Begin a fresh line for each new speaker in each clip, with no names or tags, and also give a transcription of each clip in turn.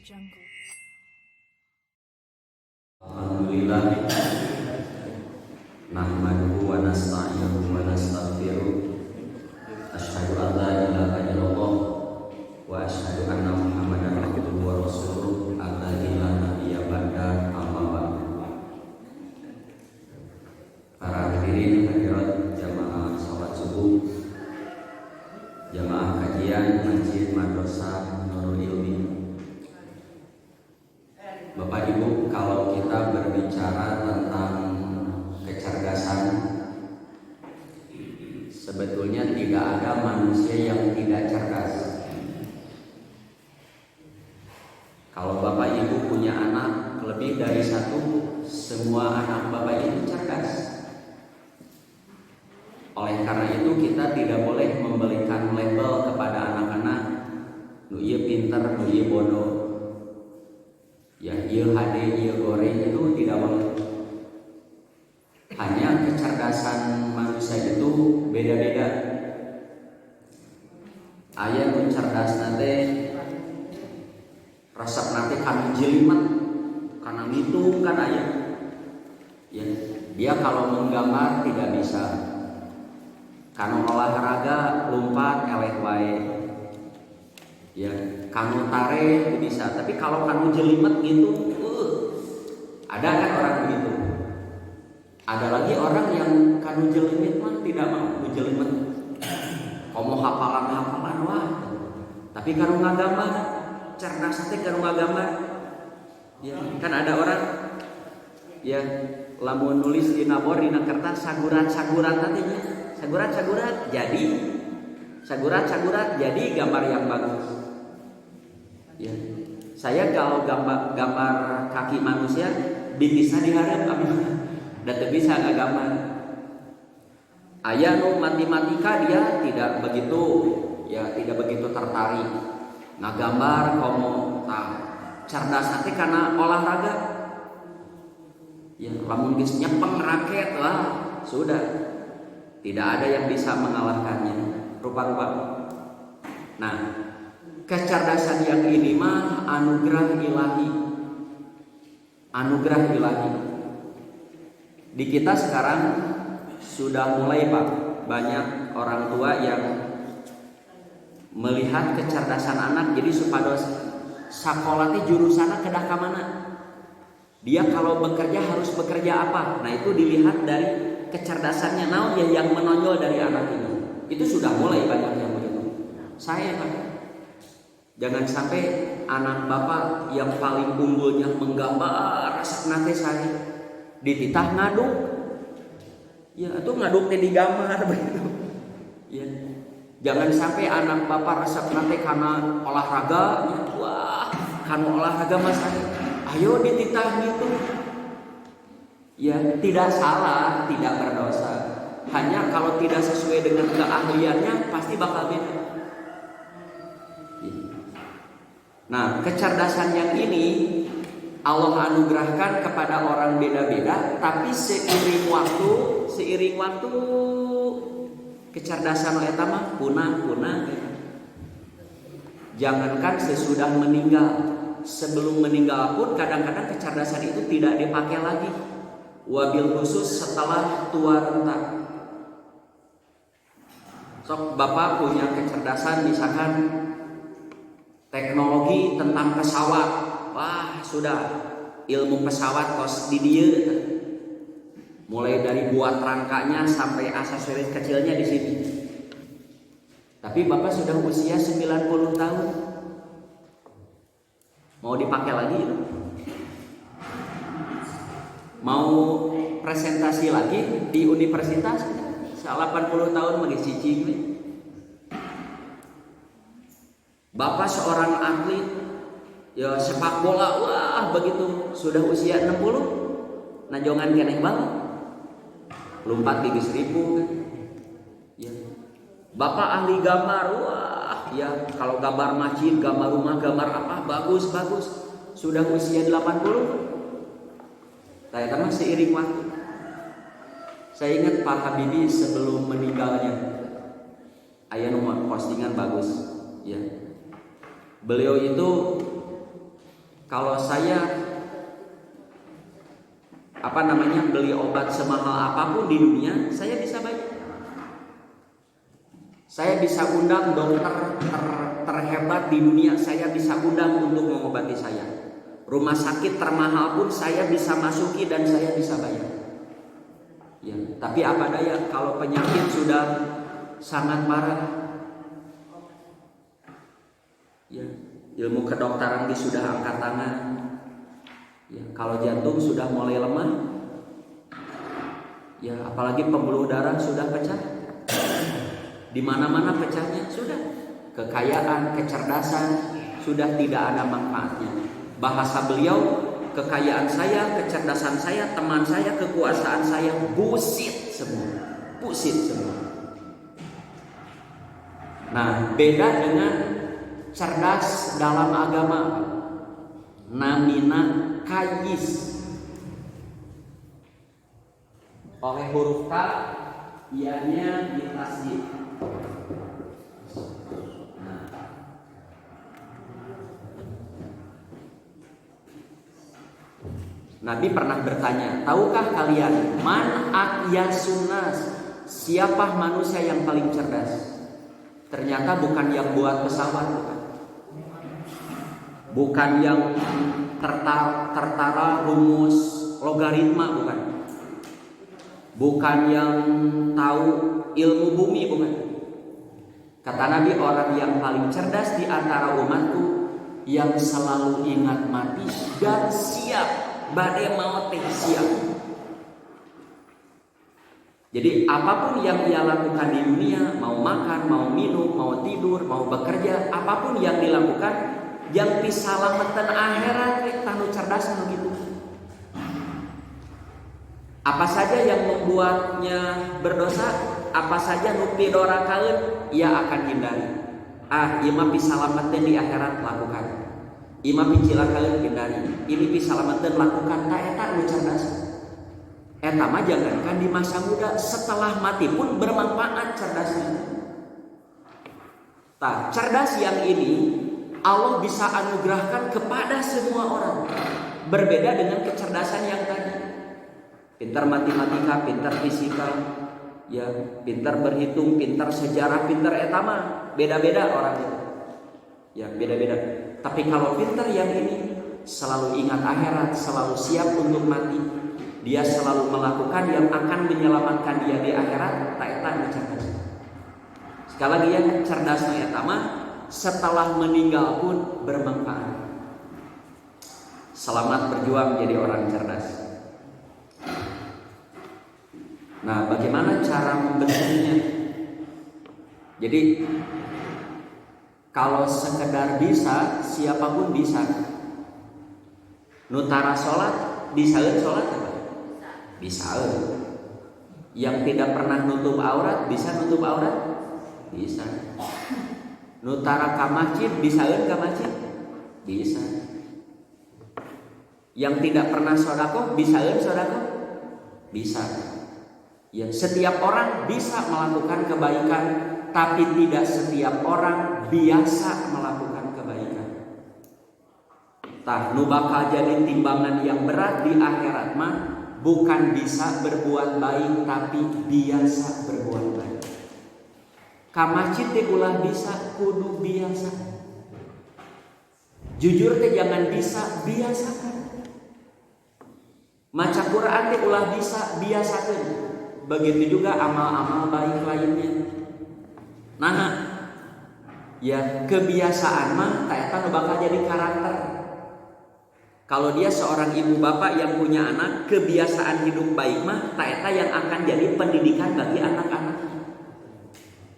Alhamdulillah, nahmaduhu wa nasta'inuhu wa nastaghfiruh. Asyhadu an la ilaha illallah wa asyhadu anna Muhammadan abduhu wa rasuluh. Alladzi la nabiyya ba'da, amma ba'du. Para hadirin hadirat jamaah salat subuh, jamaah kajian Masjid Madrasah Nurul Ilmi. Bapak Ibu, kalau kita berbicara tentang kecerdasan, sebetulnya tidak ada manusia yang tidak cerdas. Kalau Bapak Ibu punya anak lebih dari satu, semua anak Bapak Ibu cerdas. Oleh karena itu kita tidak boleh memberikan label kepada anak-anak, nu ieu pinter, nu ieu bodoh. Ya, ieu hade, ieu goreng, itu tidak boleh. Hanya kecerdasan manusia itu beda-beda. Aya nu cerdas nate resep nate kanu jelimet, kana ngitung kan aya. Ya, dia kalau menggambar tidak bisa. Kanu olahraga lompat eleh wae. Ya, kanu tare bisa, tapi kalau kanu jelimet gitu, ada kan orang begitu. Ada lagi orang yang kanu jelimet mah tidak mau jelimet. Komo hafalan wah, tapi kanu ngagambar, cerdas teh kanu ngagambar. Ya, kan ada orang ya lamun nulis dina bor dina kertas sagurat teh nya. Sagurat jadi gambar yang bagus. Ya, saya kalau gambar kaki manusia bisa diharap dan bisa ngagambar. Aya nu matematika dia tidak begitu tertarik ngagambar komo cerdas nanti karena olahraga. Ya, lamun geus nyepeng raket lah sudah. Tidak ada yang bisa mengalahkannya rupa-rupa. Nah, kecerdasan yang ini mah anugerah ilahi. Anugerah ilahi. Di kita sekarang sudah mulai Pak, banyak orang tua yang melihat kecerdasan anak jadi supados sakola teh jurusana kedah ka mana. Dia kalau bekerja harus bekerja apa? Nah, itu dilihat dari kecerdasannya naon ya yang menonjol dari anak ini. Itu sudah mulai banyak yang begitu. Saya Pak, jangan sampai anak Bapak yang paling unggulnya menggambar resep nate saya dititah ngaduk. Ya, itu ngaduk teh digambar begitu. Ya. Jangan sampai anak Bapak resep nate karena olahraga, ya, wah, kanu olahraga Mas ayo dititah gitu. Ya, tidak salah, tidak berdosa. Hanya kalau tidak sesuai dengan keahliannya pasti bakal beda. Nah, kecerdasan yang ini Allah anugerahkan kepada orang beda-beda, tapi seiring waktu kecerdasan eta mah punah. Jangankan sesudah meninggal, sebelum meninggal pun kadang-kadang kecerdasan itu tidak dipakai lagi. Wabil khusus setelah tua renta. Sok Bapak punya kecerdasan misalkan teknologi tentang pesawat. Wah, sudah ilmu pesawat kos di dia. Mulai dari buat rangkanya sampai aksesoris kecilnya di sini. Tapi Bapak sudah usia 90 tahun. Mau dipakai lagi? Mau presentasi lagi di universitas 80 tahun masih cicing. Bapak seorang atlet ya sepak bola, wah begitu sudah usia 60 najongan keneh banget lompat di seribu kan. Ya. Bapak ahli gambar, wah ya kalau gambar masjid, gambar rumah, gambar apa bagus sudah usia 80. Saya mah seiring waktu. Saya ingat Pak Habibie sebelum meninggalnya, aya nomor postingan bagus, ya. Beliau itu Kalau saya beli obat semahal apapun di dunia, saya bisa bayar. Saya bisa undang dokter terhebat di dunia, saya bisa undang untuk mengobati saya. Rumah sakit termahal pun saya bisa masuki dan saya bisa bayar. Ya, tapi apa daya kalau penyakit sudah sangat parah. Ya, ilmu kedokteran sudah angkat tangan. Ya, kalau jantung sudah mulai lemah. Ya, apalagi pembuluh darah sudah pecah. Di mana-mana pecahnya sudah. Kekayaan, kecerdasan sudah tidak ada manfaatnya. Bahasa beliau, kekayaan saya, kecerdasan saya, teman saya, kekuasaan saya bullshit semua. Bullshit semua. Nah, beda dengan cerdas dalam agama. Namina kayis. Oleh huruf K, ianya ditasdid. Nabi pernah bertanya, tahukah kalian man aqyasunnas, siapa manusia yang paling cerdas? Ternyata bukan yang buat pesawat, bukan yang tertara rumus logaritma, bukan yang tahu ilmu bumi, bukan. Kata Nabi, orang yang paling cerdas di antara umatku yang selalu ingat mati dan siap badai maut siap. Jadi apapun yang ia lakukan di dunia, mau makan, mau minum, mau tidur, mau bekerja, apapun yang dilakukan, yang disalametan akhirat tanu cerdas begitu. Apa saja yang membuatnya berdosa, apa saja nupi dorakaeun, ia akan hindari. Ieu mah pisalametan di akhirat lakukan. Imam picilakaeun hindari. Ini pisalametan lakukan, tak eta nu cerdas. Eta mah jangankan di masa muda, setelah mati pun bermanfaat cerdasnya. Tah, cerdas yang ini Allah bisa anugerahkan kepada semua orang. Berbeda dengan kecerdasan yang tadi. Pintar matematika, pintar fisika, ya, pintar berhitung, pintar sejarah, pintar eta mah beda-beda orang itu. Ya, beda-beda. Tapi kalau pintar yang ini selalu ingat akhirat, selalu siap untuk mati. Dia selalu melakukan yang akan menyelamatkan dia di akhirat, tak eta cerdas. Sekali lagi ya, cerdasnya eta mah setelah meninggal pun bermanfaat. Selamat berjuang jadi orang cerdas. Nah, bagaimana cara membentuknya? Jadi kalau sekedar bisa, siapapun bisa. Nutara sholat, bisaeun sholat apa? Bisaeun. Yang tidak pernah nutup aurat, bisa nutup aurat? Bisa. Nutara ka masjid, bisaeun ka masjid? Bisa. Yang tidak pernah sedekah, bisaeun sedekah? Bisa. Ya, setiap orang bisa melakukan kebaikan, tapi tidak setiap orang biasa melakukan kebaikan. Tah, nu bakal jadi timbangan yang berat di akhirat mah bukan bisa berbuat baik, tapi biasa berbuat baik. Ka masjid teh ulah bisa, kudu biasa. Jujur teh jangan bisa, biasakan. Maca Quran teh ulah bisa, biasakan. Begitu juga amal-amal baik lainnya. Nah, ya kebiasaan mah tak eta nu bakal jadi karakter. Kalau dia seorang ibu bapak yang punya anak, kebiasaan hidup baik mah tak eta yang akan jadi pendidikan bagi anak-anak.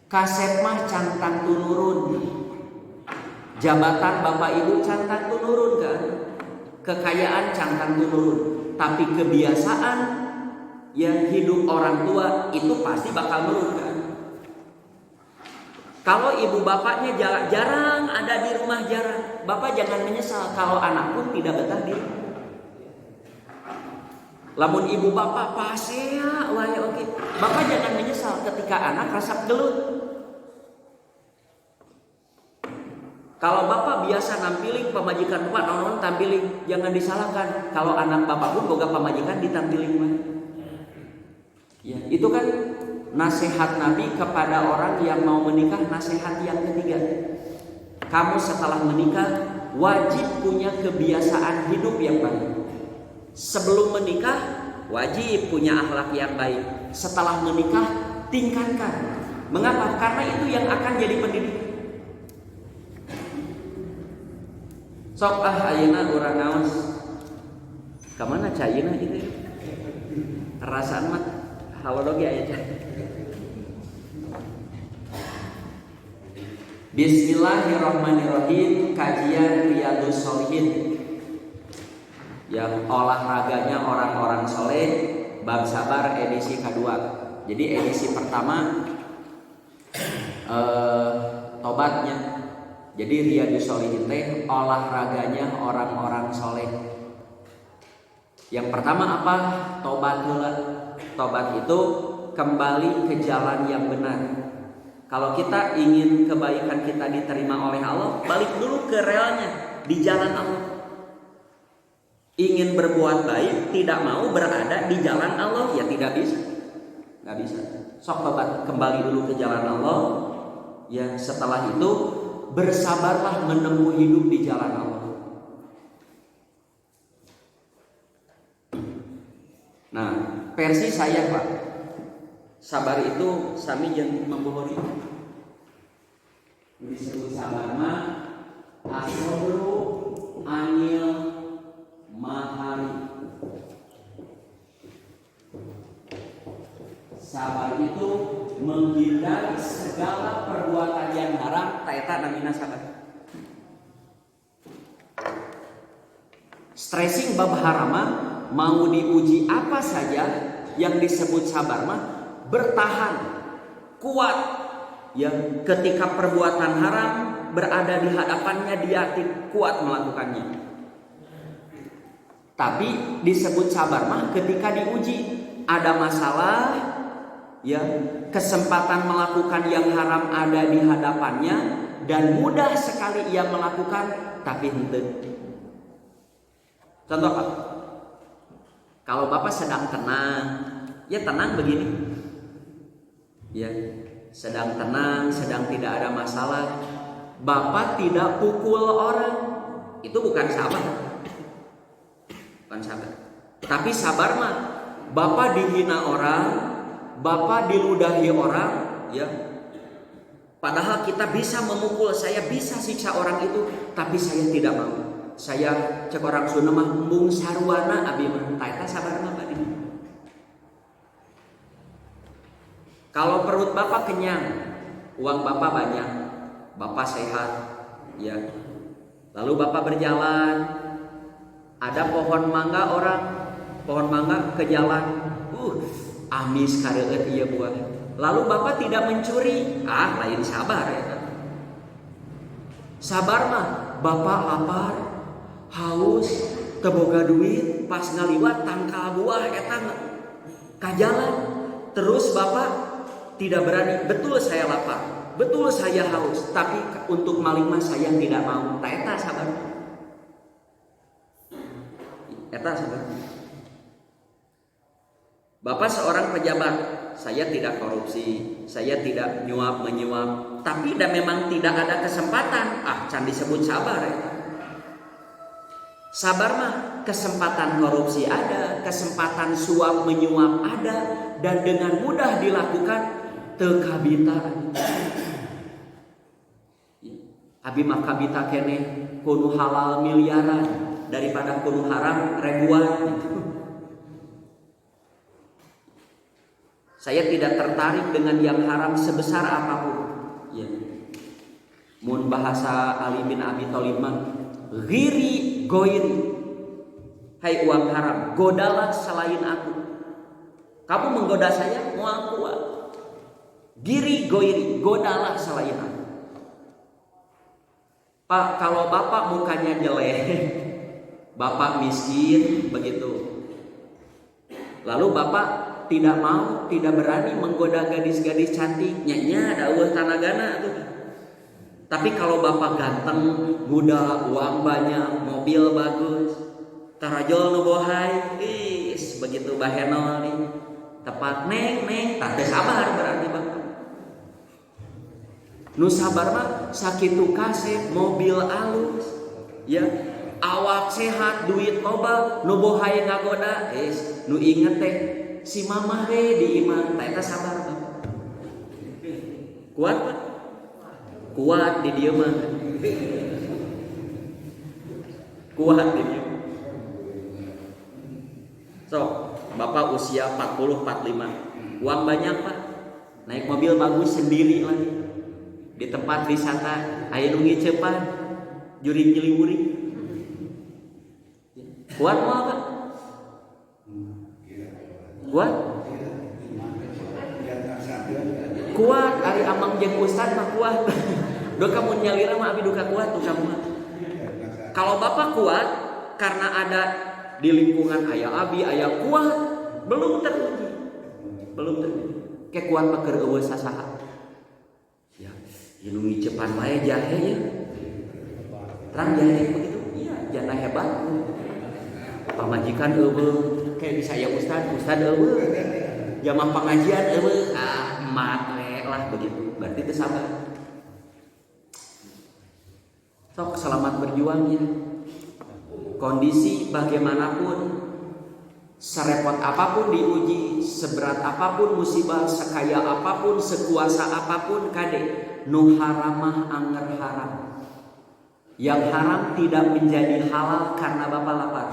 Kaset mah cantang tunurun. Jabatan bapak ibu cantang tunurun kan. Kekayaan cantang tunurun. Tapi kebiasaan yang hidup orang tua itu pasti bakal menurun kan. Kalau ibu bapaknya jarang ada di rumah, jarang, bapak jangan menyesal kalau anak pun tidak betah di rumah. Lamun ibu bapak pasea wae oke, bapak jangan menyesal ketika anak rasa gelut. Kalau bapak biasa nampilin pamajikan bapak, non tampilin, jangan disalahkan. Kalau anak bapak pun boga pamajikan ditampilin mah. Ya, itu kan nasihat Nabi kepada orang yang mau menikah, nasihat yang ketiga. Kamu setelah menikah wajib punya kebiasaan hidup yang baik. Sebelum menikah wajib punya akhlak yang baik. Setelah menikah tingkatkan. Mengapa? Karena itu yang akan jadi pendidikan. Sok ayeuna urang naos. Ka mana cayeuna gitu. Rasaan mah halodoge aya cai. Bismillahirrahmanirrahim. Kajian Riyadhus Shalihin. Yang olahraganya orang-orang soleh, bab sabar edisi kedua. Jadi edisi pertama tobatnya. Jadi Riyadhus Shalihin teh olahraganya orang-orang soleh. Yang pertama apa? Tobat heula. Tobat itu kembali ke jalan yang benar. Kalau kita ingin kebaikan kita diterima oleh Allah, balik dulu ke relnya, di jalan Allah. Ingin berbuat baik, tidak mau berada di jalan Allah, ya tidak bisa. Nggak bisa. Sok tobat, kembali dulu ke jalan Allah. Ya, setelah itu bersabarlah menempuh hidup di jalan Allah. Nah, versi saya Pak, sabar itu sami jeung membohori. Disebut sabar mah asabru anil mahari. Sabar itu menghindari segala perbuatan yang haram, taeta namina sabar. Stressing bab harama, mau diuji apa saja yang disebut sabar mah bertahan, kuat. Yang ketika perbuatan haram berada di hadapannya dia kuat melakukannya. Tapi disebut sabar mah ketika diuji, ada masalah, ya, kesempatan melakukan yang haram ada di hadapannya dan mudah sekali ia melakukan, tapi henteu. Contoh Pak, kalau Bapak sedang tenang, ya tenang begini, ya sedang tenang, sedang tidak ada masalah, Bapak tidak pukul orang, itu bukan sabar, bukan sabar. Tapi sabar mah, Bapak dihina orang, Bapak diludahi orang, ya. Padahal kita bisa memukul, saya bisa siksa orang itu, tapi saya tidak mau. Saya cek orang Sunda mah mung sarwana abi mah, eta sabar mah Pak. Kalau perut Bapak kenyang, uang Bapak banyak, Bapak sehat, ya. Lalu Bapak berjalan, ada pohon mangga ke jalan, amis kareueut ieu buah. Lalu Bapak tidak mencuri, lain sabar ya kan. Sabar mah Bapak lapar, haus, teu boga duit, pas ngaliwat tangkal buah eta ka jalan. Terus Bapak tidak berani, betul saya lapar, betul saya haus, tapi untuk maling mah saya tidak mau. Eta sabar. Eta sabar. Bapak seorang pejabat, saya tidak korupsi, saya tidak menyuap, tapi memang tidak ada kesempatan. Can disebut sabar ya. Sabar mah kesempatan korupsi ada, kesempatan suap menyuap ada, dan dengan mudah dilakukan. Teu kabita. Abi mah kabita keneh kudu halal miliaran daripada kudu haram ribuan. Saya tidak tertarik dengan yang haram sebesar apapun. Ya. Mun bahasa Ali bin Abi Thalib mah ghiri goiri. Hai uang haram, godalah selain aku. Kamu menggoda saya, mau aku. Giri goiri, godalah selain aku. Pak, kalau Bapak mukanya jelek, Bapak miskin, begitu. Lalu Bapak tidak mau, tidak berani menggoda gadis-gadis cantik, nya dawuh tanagana tuh. Tapi kalau bapak ganteng, muda, uang banyak, mobil bagus, tarajol nu bohay, begitu bahenol nih, tepat neng, tak sabar berarti bapak. Nu sabar mah sakitu kase, mobil alus, ya, awak sehat, duit loba, nu bohay ngagoda, nu inget teh si mamah deh di iman, tak sabar bapak. Kuat pak? Kuat di dia mah. Kuat di dia. So, bapak usia 40-45, uang banyak pak, naik mobil bagus sendiri lagi, di tempat wisata, aya nu ngiceupan, juring-juling. Kuat mau pak? Kuat? Kuat, ari amang jeung ustad mah kuat. Do kamu nyalira mah abi duka kuat tuh kamu. Kalau bapak kuat karena ada di lingkungan ayah abi, ayah kuat, belum teruji. Kayak kuat mah keur eueuh sasaha. Ya, nu ngicepan wae jahe ya. Terang jahe begitu. Iya, jana hebat. Pamajikan eueuh, kayak bisa ya ustad eueuh. Jamaah pengajian eueuh, mat lah begitu, berarti itu sabar. Sok selamat berjuang ya. Kondisi bagaimanapun, serepot apapun diuji, seberat apapun musibah, sekaya apapun, sekuasa apapun kade, nu haramah anger haram. Yang haram tidak menjadi halal karena bapak lapar.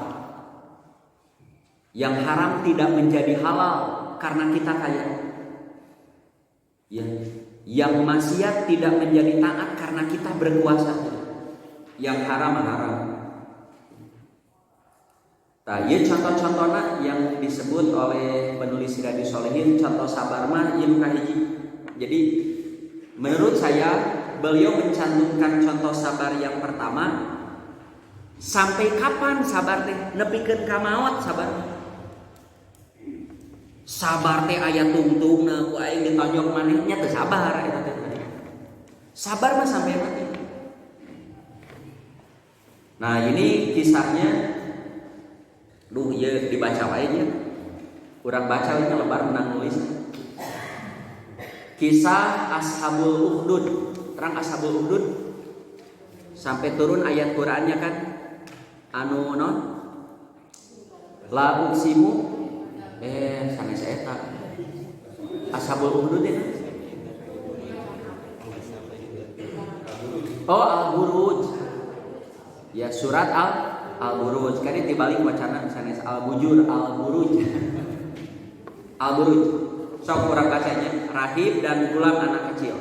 Yang haram tidak menjadi halal karena kita kaya. Ya, yang maksiat tidak menjadi taat karena kita berkuasa. Yang haram. Nah, ya contoh-contohnya yang disebut oleh penulis Riyadhus Shalihin, contoh sabar mah ieu kahiji. Jadi menurut saya beliau mencantumkan contoh sabar yang pertama, sampai kapan sabar teh? Nepikeun ka maot sabar. Sabar teh aya tungtungna ku aing ditonjok manehnya teu sabar eta teh. Sabar mah sampai mati. Nah, ini kisahnya ya dibaca wae nya. Urang baca we lebar menang nulis. Kisah Ashabul Ukhdud. Terang Ashabul Ukhdud sampai turun ayat Qur'annya kan anu non la uksimu sanes eta Ashabul Ukhdud ya. Oh, Al-Buruj. Ya, surat Al-Buruj. Kan dibalik wacana sanes Al-Bujur, Al-Buruj. Al-Buruj. Sok urang bacanya, rahib dan gulam anak kecil.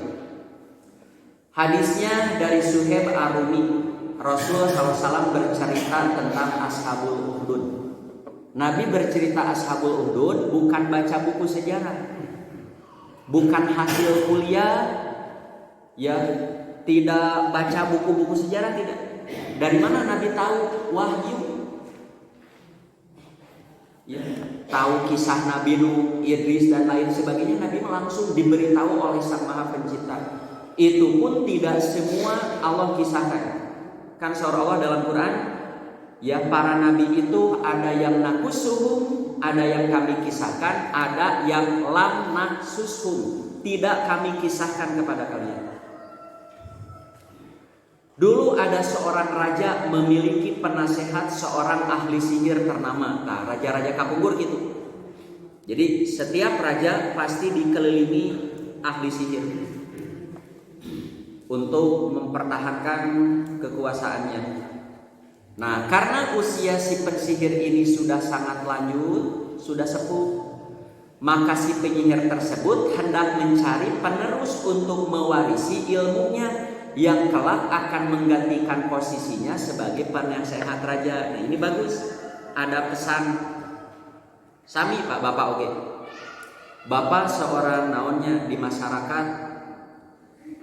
Hadisnya dari Suhaib Ar-Rumi. Rasul SAW bercerita tentang Ashabul Ukhdud. Nabi bercerita Ashabul Ukhdud bukan baca buku sejarah, bukan hasil kuliah, ya, tidak baca buku-buku sejarah, tidak. Dari mana Nabi tahu? Wahyu. Ya, tahu kisah Nabi Nuh, Idris dan lain sebagainya, Nabi langsung diberitahu oleh Sang Maha Pencipta. Itu pun tidak semua Allah kisahkan. Kan surah Allah dalam Quran, ya, para nabi itu ada yang nakusuhum, ada yang kami kisahkan, ada yang lam naksushum, tidak kami kisahkan kepada kalian. Dulu ada seorang raja memiliki penasehat seorang ahli sihir ternama. Nah, raja-raja kapungkur gitu. Jadi setiap raja pasti dikelilingi ahli sihir untuk mempertahankan kekuasaannya. Nah, karena usia si pensihir ini sudah sangat lanjut, sudah sepuh, maka si penyihir tersebut hendak mencari penerus untuk mewarisi ilmunya yang kelak akan menggantikan posisinya sebagai penasehat raja. Nah, ini bagus. Ada pesan sami Pak Bapak oke. Bapak seorang naonnya di masyarakat,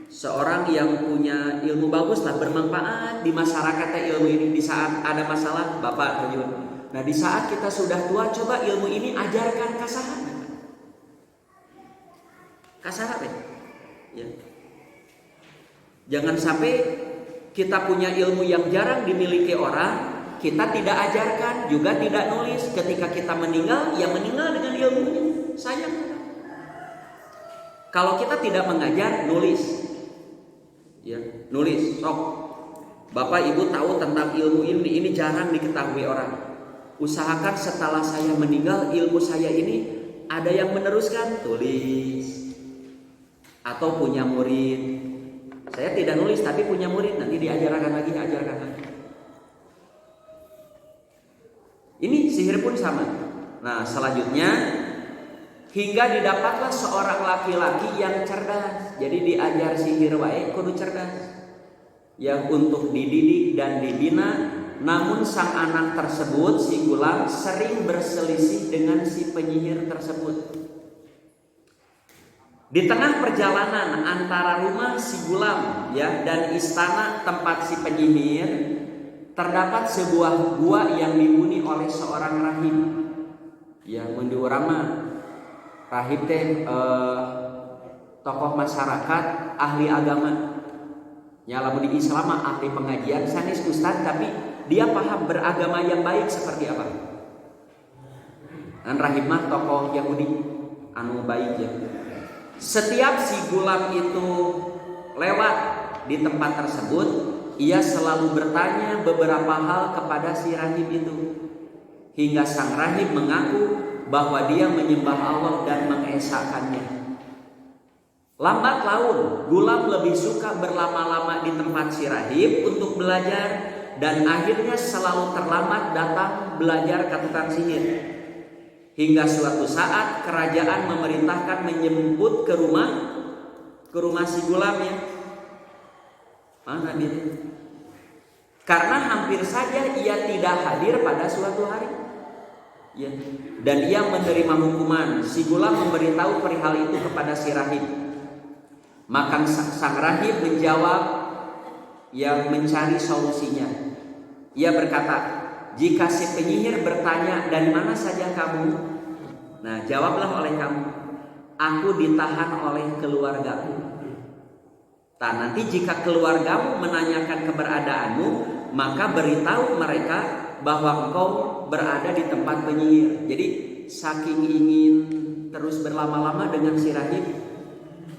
seorang yang punya ilmu bagus lah, bermanfaat di masyarakat ilmu ini. Di saat ada masalah Bapak terjun. Nah, di saat kita sudah tua, coba ilmu ini ajarkan kasahan. Kasahan deh. Ya. Jangan sampai kita punya ilmu yang jarang dimiliki orang, kita tidak ajarkan, juga tidak nulis. Ketika kita meninggal, ya meninggal dengan ilmunya. Sayang. Kalau kita tidak mengajar, nulis. Ya, nulis. Sok. Bapak Ibu tahu tentang ilmu ini jarang diketahui orang. Usahakan setelah saya meninggal, ilmu saya ini ada yang meneruskan, tulis. Atau punya murid. Saya tidak nulis tapi punya murid, nanti diajarkan lagi. Ini sihir pun sama. Nah, selanjutnya hingga didapatlah seorang laki-laki yang cerdas. Jadi diajar sihir wae kudu cerdas. Yang untuk dididik dan dibina. Namun sang anak tersebut, si gulam, sering berselisih dengan si penyihir tersebut. Di tengah perjalanan antara rumah si gulam ya dan istana tempat si penyihir, terdapat sebuah gua yang dihuni oleh seorang rahib. Ya, mun diurang mah rahib teh tokoh masyarakat, ahli agama. Ya, lamun di Islam mah ahli pengajian, sanes ustad tapi dia paham beragama yang baik seperti apa. Dan rahib mah tokoh Yahudi anu baik ya. Setiap si gulam itu lewat di tempat tersebut, ia selalu bertanya beberapa hal kepada si rahib itu. Hingga sang rahib mengaku bahwa dia menyembah Allah dan mengesahkannya. Lambat laun, gulam lebih suka berlama-lama di tempat si rahib untuk belajar. Dan akhirnya selalu terlambat datang belajar ke tukang sihir. Hingga suatu saat kerajaan memerintahkan menjemput ke rumah si gulamnya. Mana dia? Karena hampir saja ia tidak hadir pada suatu hari. Ya. Dan ia menerima hukuman. Si gulam memberitahu perihal itu kepada si rahib. Maka sang rahib menjawab yang mencari solusinya. Ia berkata, jika si penyihir bertanya dari mana saja kamu, nah jawablah oleh kamu, aku ditahan oleh keluargaku. Nah, nanti jika keluargamu menanyakan keberadaanmu, maka beritahu mereka bahwa engkau berada di tempat penyihir. Jadi saking ingin terus berlama-lama dengan si rahib,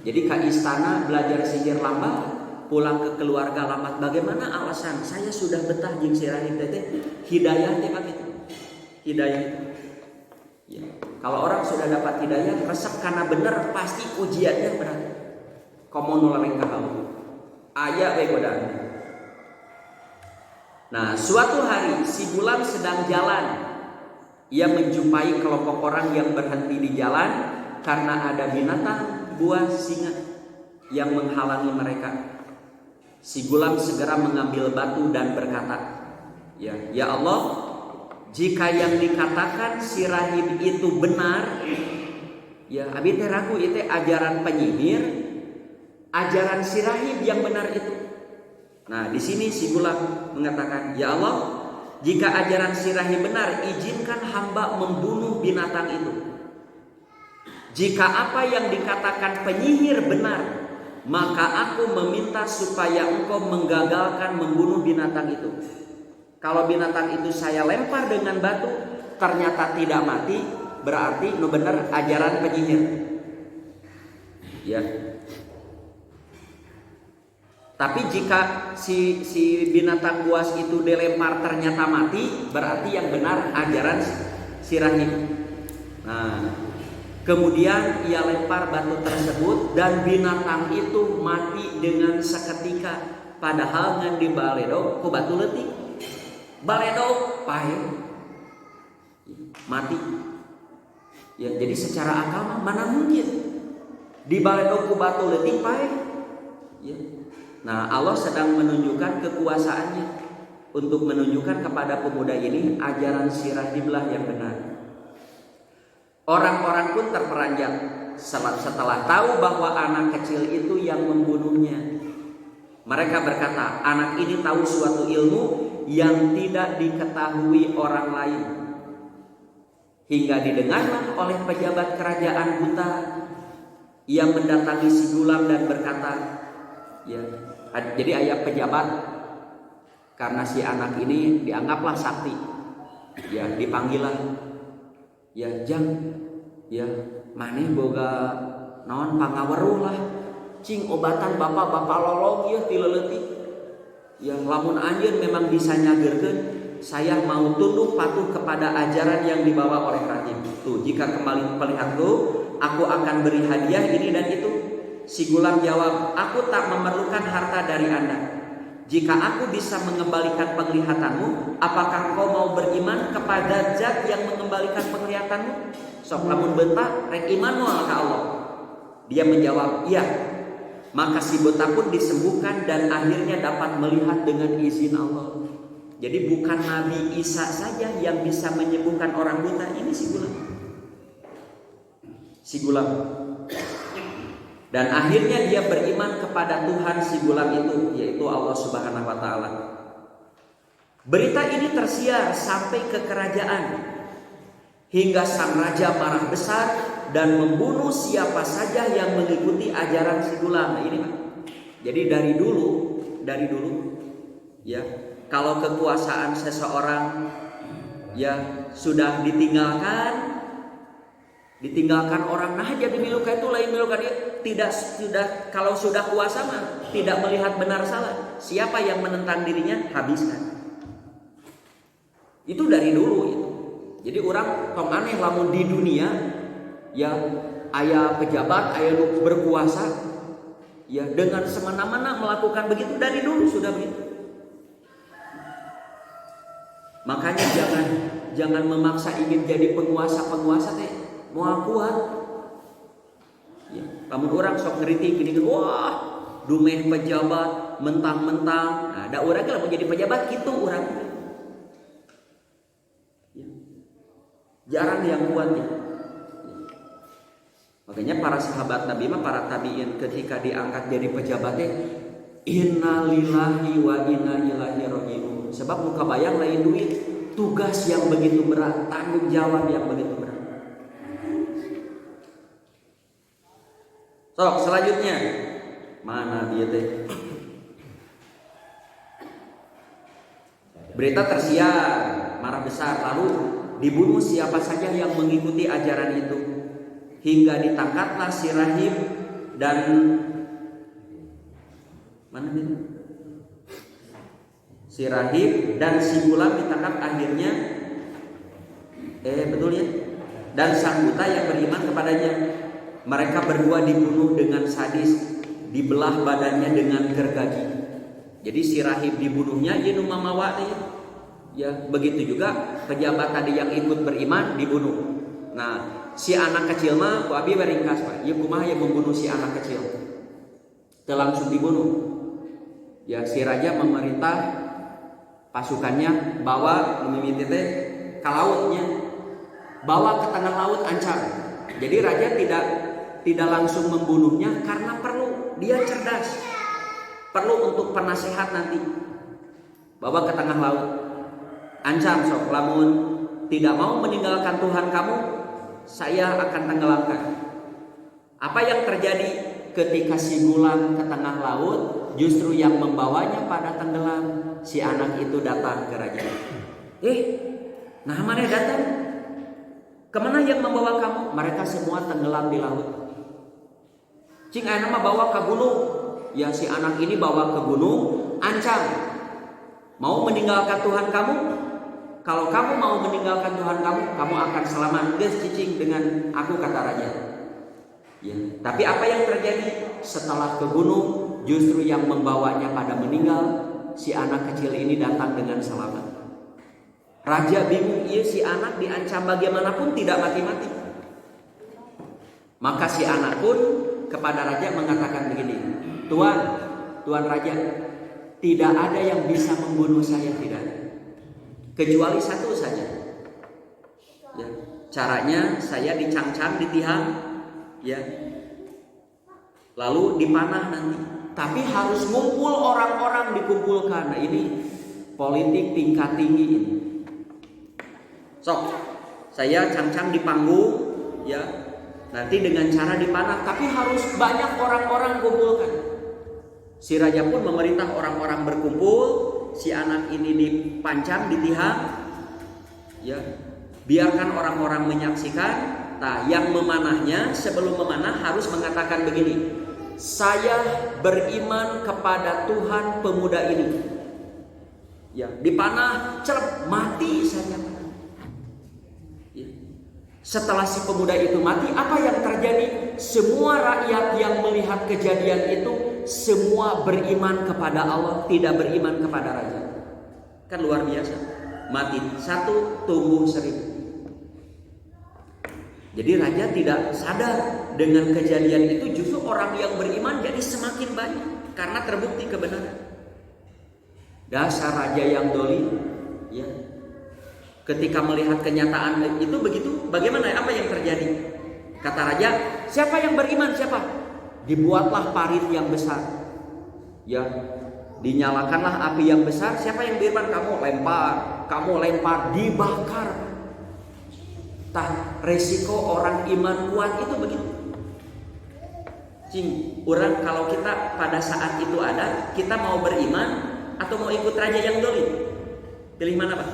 jadi ke istana belajar sihir lambat, pulang ke keluarga lambat. Bagaimana alasan? Saya sudah betah jeung si rahib teh. Hidayahnya kan itu. Hidayah itu. Ya. Kalau orang sudah dapat hidayah, resep karena benar, pasti ujiannya berat. Komo nulareng ka kamu. Aya we godaan. Nah, suatu hari si gulam sedang jalan. Ia menjumpai kelompok orang yang berhenti di jalan karena ada binatang buas singa yang menghalangi mereka. Si gulam segera mengambil batu dan berkata, Ya Allah, jika yang dikatakan si rahib itu benar, ya abi teh ragu itu ajaran penyihir, ajaran si rahib yang benar itu. Nah, di sini si gulam mengatakan, Ya Allah, jika ajaran si rahib benar, izinkan hamba membunuh binatang itu. Jika apa yang dikatakan penyihir benar, maka aku meminta supaya engkau menggagalkan membunuh binatang itu. Kalau binatang itu saya lempar dengan batu, ternyata tidak mati, berarti nu bener ajaran penyihir. Ya. Tapi jika si binatang buas itu dilempar ternyata mati, berarti yang benar ajaran si rahib. Nah, kemudian ia lempar batu tersebut dan binatang itu mati dengan seketika. Padahal ngan di baledo ku batu leutik. Baledo pae mati. Ya, jadi secara akal mana mungkin di baledo ku batu leutik pae. Ya. Nah, Allah sedang menunjukkan kekuasaannya untuk menunjukkan kepada pemuda ini ajaran si rahiblah yang benar. Orang-orang pun terperanjat setelah tahu bahwa anak kecil itu yang membunuhnya. Mereka berkata, anak ini tahu suatu ilmu yang tidak diketahui orang lain. Hingga didengarlah oleh pejabat kerajaan buta. Ia mendatangi si gulam dan berkata, Ya, jadi ayah pejabat karena si anak ini dianggaplah sakti. Ya, dipanggil lah. Ya, Jang. Ya, maneh boga naon pangaweruh lah. Cing obatan bapak-bapak lolong ya ti leuletik. Ya, lamun anjeun memang bisa nyageurkeun, saya mau tunduk patuh kepada ajaran yang dibawa oleh Rahim. Tuh, jika kembali melihatku, aku akan beri hadiah ini dan itu. Si Gulam jawab, aku tak memerlukan harta dari Anda. Jika aku bisa mengembalikan penglihatanmu, apakah kau mau beriman kepada Zat yang mengembalikan penglihatanmu? Sok lamun beunta rek iman moal ka Allah. Dia menjawab, iya. Maka si buta pun disembuhkan dan akhirnya dapat melihat dengan izin Allah. Jadi bukan Nabi Isa saja yang bisa menyembuhkan orang buta, ini si Gulam. Si Gulam. Dan akhirnya dia beriman kepada Tuhan si Gulam itu, yaitu Allah Subhanahu wa taala. Berita ini tersiar sampai ke kerajaan hingga sang raja marah besar dan membunuh siapa saja yang mengikuti ajaran si Gulam. Nah, ini Pak. Jadi dari dulu ya, kalau kekuasaan seseorang ya sudah ditinggalkan orang, nah jadi miluka itu lain miluka dia kalau sudah kuasa mah tidak melihat benar salah. Siapa yang menentang dirinya habiskan. Itu dari dulu itu. Jadi orang tong aneh lamun di dunia ya aya pejabat, aya nu berkuasa ya dengan semena-mena melakukan begitu, dari dulu sudah begitu. Makanya jangan memaksa ingin jadi penguasa teh moal kuat. Ya, lamun orang sok ngeritik gini, wah, dumeh pejabat mentang-mentang. Nah, da urang lamun jadi pejabat gitu urang. Ya. Jarang yang kuat ya. Makanya para sahabat Nabi mah, para tabiin ketika diangkat jadi pejabatnya, inna lillahi wa inna ilaihi raji'un. Sebab muka bayang lain duit, tugas yang begitu berat, tanggung jawab yang begitu berat. Sok selanjutnya mana dia teh? Berita tersiar, marah besar, lalu dibunuh siapa saja yang mengikuti ajaran itu. Hingga ditangkaplah si rahib dan mana dia? Si rahib dan si Gulam ditangkap akhirnya. Betul ya? Dan sang buta yang beriman kepadanya. Mereka berdua dibunuh dengan sadis, dibelah badannya dengan gergaji. Jadi si rahib dibunuhnya, dia mamawa deh. Ya, begitu juga pejabat tadi yang ikut beriman dibunuh. Nah, si anak kecil mah ku abi beringkas Pak. Ya kumaha yang membunuh si anak kecil? Teu langsung dibunuh. Ya, si raja memerintah pasukannya bawa mimiti teh ke lautnya. Bawa ke tengah laut ancam. Jadi raja tidak langsung membunuhnya karena perlu, dia cerdas, perlu untuk penasehat nanti. Bawa ke tengah laut, ancam sok lamun tidak mau meninggalkan Tuhan kamu, saya akan tenggelamkan. Apa yang terjadi ketika si Gulam ke tengah laut? Justru yang membawanya pada tenggelam. Si anak itu datang ke raja. Nah mana datang? Kemana yang membawa kamu? Mereka semua tenggelam di laut. Cing aya nama bawa ke gunung. Ya si anak ini bawa ke gunung, ancam. Mau meninggalkan Tuhan kamu? Kalau kamu mau meninggalkan Tuhan kamu akan selamat. Geus cicing dengan aku, kata raja. Ya, tapi apa yang terjadi? Setelah ke gunung, justru yang membawanya pada meninggal. Si anak kecil ini datang dengan selamat. Raja bingung, iya si anak diancam bagaimanapun tidak mati-mati. Maka si anak pun kepada raja mengatakan begini, Tuan Raja, tidak ada yang bisa membunuh saya, tidak, kecuali satu saja. Ya, caranya saya dicangcang, ditihang, ya, lalu dipanah nanti. Tapi harus ngumpul orang-orang, dikumpulkan. Nah ini politik tingkat tinggi ini. Sok, saya cangcang di panggung, ya. Nanti dengan cara dipanah, tapi harus banyak orang-orang kumpulkan. Si raja pun memerintah orang-orang berkumpul, si anak ini dipancang, ditiham, ya, biarkan orang-orang menyaksikan. Nah, yang memanahnya sebelum memanah harus mengatakan begini, saya beriman kepada Tuhan pemuda ini. Ya, dipanah, cerep, mati saja. Ya. Setelah si pemuda itu mati, apa yang terjadi? Semua rakyat yang melihat kejadian itu semua beriman kepada Allah, tidak beriman kepada raja. Kan luar biasa. Mati satu, tumbuh 1000. Jadi raja tidak sadar dengan kejadian itu, justru orang yang beriman jadi semakin banyak karena terbukti kebenaran. Dasar raja yang dolim, ya. Ketika melihat kenyataan itu begitu, bagaimana? Apa yang terjadi? Kata raja, siapa yang beriman? Siapa? Dibuatlah parit yang besar, ya. Dinyalakanlah api yang besar. Siapa yang beriman? Kamu lempar, dibakar. Tah, resiko orang iman kuat itu begitu. Orang kalau kita pada saat itu ada, kita mau beriman atau mau ikut raja yang dolim? Pilih mana, Pak?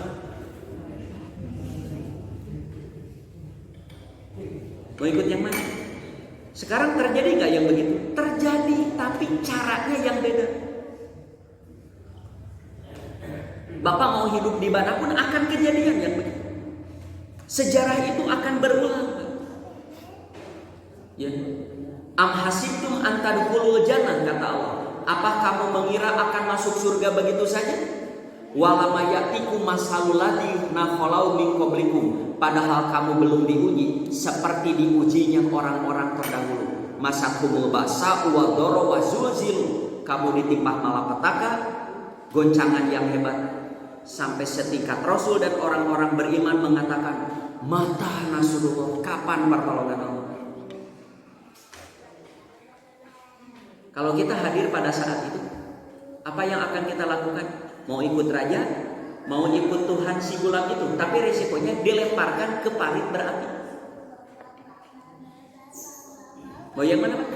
Mau ikut yang mana? Sekarang terjadi nggak yang begitu? Terjadi, tapi caranya yang beda. Bapak mau hidup di mana pun akan kejadian yang begitu. Sejarah itu akan berulang. Ya. Am hasibtum an tadkhulul jannah, kata Allah. Apa kamu mengira akan masuk surga begitu saja? Walama ya'tikum masalul ladzina khalau min qablikum. Padahal kamu belum diuji seperti diujinya orang-orang terdahulu. Masakumul ba'sa wa dharra wa zulzilu. Kamu ditimpa malapetaka, goncangan yang hebat. Sampai setingkat Rasul dan orang-orang beriman mengatakan, mata nasrullah, kapan pertolongan Allah? Kalau kita hadir pada saat itu, apa yang akan kita lakukan? Mau ikut raja, mau ikut Tuhan si gulam itu, tapi risikonya dilemparkan ke parit berapi. Mau yang mana, Pak?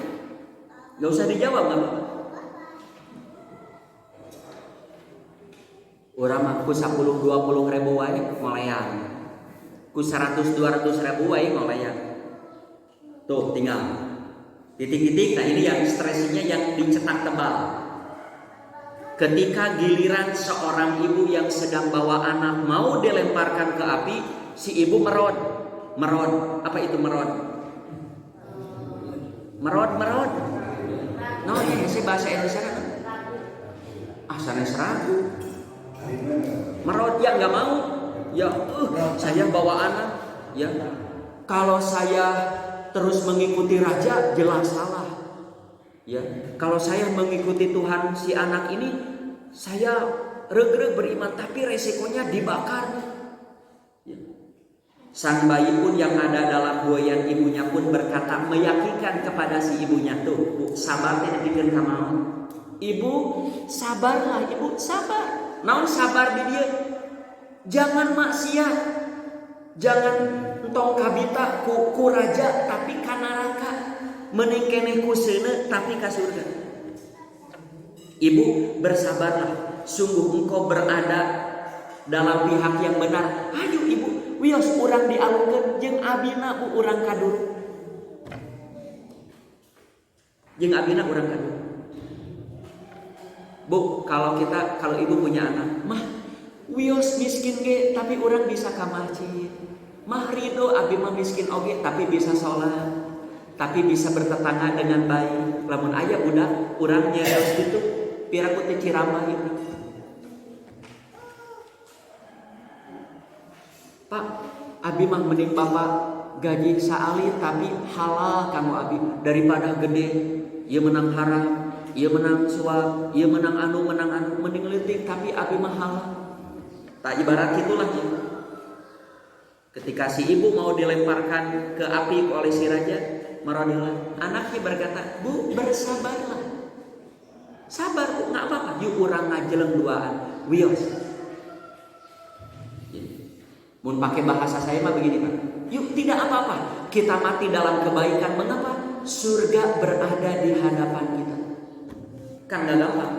Gak usah dijawab, Pak. Urang mah ku 10-20 ribu wae ngoleang. Ku 100-200 ribu wae ngoleang. Tuh tinggal titik-titik. Nah ini yang stresinya yang dicetak tebal. Ketika giliran seorang ibu yang sedang bawa anak mau dilemparkan ke api, si ibu merod. Apa itu merod? Merod. No, ini sih bahasa Indonesia kan? Sanes ragu. Merod ya nggak mau. Ya, saya bawa anak. Ya, kalau saya terus mengikuti raja jelas salah. Ya, kalau saya mengikuti Tuhan si anak ini, saya regreg beriman, tapi resikonya dibakar. Ya. Sang bayi pun yang ada dalam buayan ibunya pun berkata, meyakinkan kepada si ibunya, tuh, Bu, sabarnya bikin kamu. Ibu, sabarlah, ibu, sabar. Naon sabar di dia? Jangan maksiat. Jangan entong kabita ku raja tapi ka neraka. Mending keneh ku seuneu tapi ka surga. Ibu, bersabarlah. Sungguh engkau berada dalam pihak yang benar. Ayo ibu, wios urang dialungkeun jeung abina bu urang kadur. Jeung abina urang kadur. Bu, kalau ibu punya anak, mah wios miskin ge tapi orang bisa ka masjid. Mah ridho abi mah miskin oge tapi bisa sholat, tapi bisa bertetangga dengan baik. Lamun aya budak urang nyareos kitu, piraku teh Cirama itu. Pak, abi mah mending bapak gaji saali tapi halal kamu abi daripada gede ieu menang haram. Ia menang suap, ia menang anu, mending leutik tapi abi mahal. Tak ibarat gitulah ya. Ketika si ibu mau dilemparkan ke api oleh si raja, merodillah. Anaknya berkata, Bu, bersabarlah. Sabar, Bu, nggak apa-apa. Yuk urang ngajeleng duaan. Wios. Mun pakai bahasa saya mah begini, Pak. Yuk, tidak apa-apa. Kita mati dalam kebaikan. Mengapa? Surga berada di hadapan kita. Kan nggak gampang.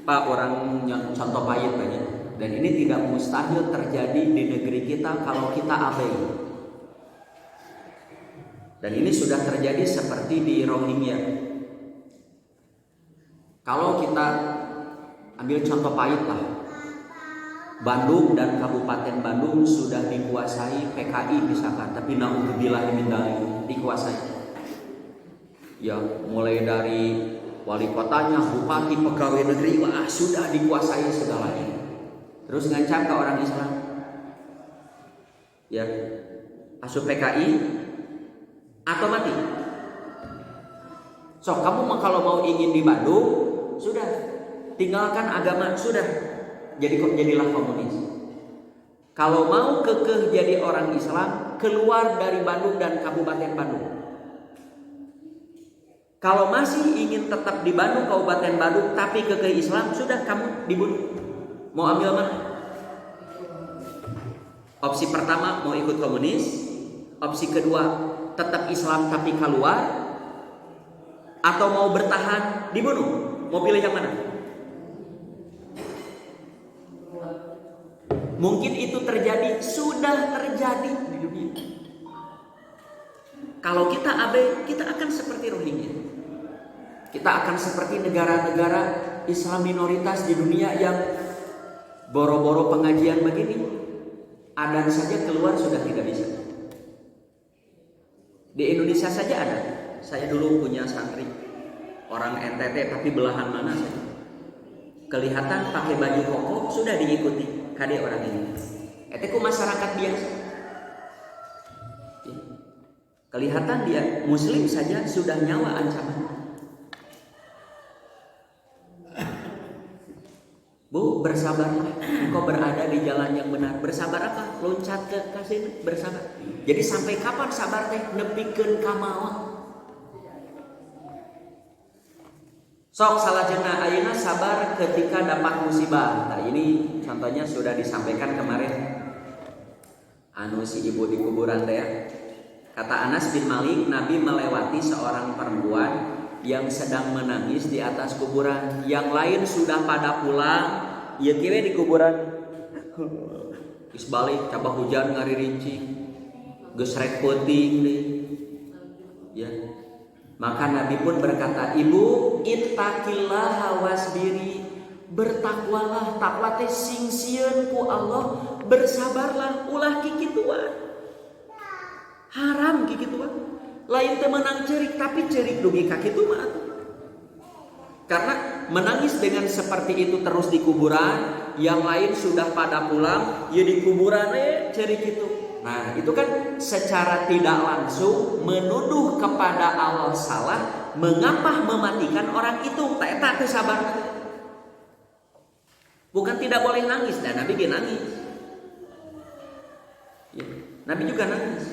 Pak, orang yang contoh pahit banyak. Dan ini tidak mustahil terjadi di negeri kita kalau kita abai. Dan ini sudah terjadi seperti di Rohingya. Kalau kita ambil contoh pahit lah, Bandung dan Kabupaten Bandung sudah dikuasai PKI misalkan, tapi naudzubillah min dzalik dikuasai. Ya, mulai dari wali kotanya, bupati, pegawai negeri, wah sudah dikuasai segalanya. Terus ngancam ke orang Islam. Ya, asup PKI atau mati. So, kamu kalau mau ingin di Bandung, sudah tinggalkan agama, sudah jadilah komunis. Kalau mau kekeh jadi orang Islam, keluar dari Bandung dan Kabupaten Bandung. Kalau masih ingin tetap di Bandung, Kabupaten Bandung, tapi kekeh Islam, sudah kamu dibunuh. Mau ambil mana? Opsi pertama mau ikut komunis, opsi kedua tetap Islam tapi keluar, atau mau bertahan dibunuh. Mau pilih yang mana? Mungkin itu terjadi, sudah terjadi di dunia. Kalau kita abai, kita akan seperti Rohingya. Kita akan seperti negara-negara Islam minoritas di dunia yang boro-boro pengajian begini, adzan saja keluar sudah tidak bisa. Di Indonesia saja ada. Saya dulu punya santri orang NTT, tapi belahan mana saja. Kelihatan pakai baju koko sudah diikuti. Kade orang ini. Itu masyarakat biasa. Kelihatan dia Muslim saja sudah nyawa ancaman. Bu, bersabarlah. Engkau berada di jalan yang benar. Bersabar apa? Loncat ke kasih, bersabar. Jadi sampai kapan sabar teh? Nepikeun ka maot. Sok salajengna ayeuna sabar ketika dapat musibah. Nah, ini contohnya sudah disampaikan kemarin. Anu si ibu di kuburan teh. Kata Anas bin Malik, Nabi melewati seorang perempuan yang sedang menangis di atas kuburan. Yang lain sudah pada pulang, ieu kieu di kuburan. Geus balik, coba hujan ngaririncing. Geus rek peuting deui. Ya. Maka Nabi pun berkata, "Ibu, ittaqillaha wasbiri." Bertakwalah, takwa teh singsieun ku Allah, bersabarlah ulah kikituan. Haram kikituan. Lain teu menang cerik, tapi cerik dugi ka kitu mah. Karena menangis dengan seperti itu terus di kuburan, yang lain sudah pada pulang, ya di kuburan cerik itu. Nah, itu kan secara tidak langsung menuduh kepada Allah salah, mengapa mematikan orang itu? Tak eta teu sabar. Bukan tidak boleh nangis, dan Nabi ge nangis. Ya, Nabi juga nangis.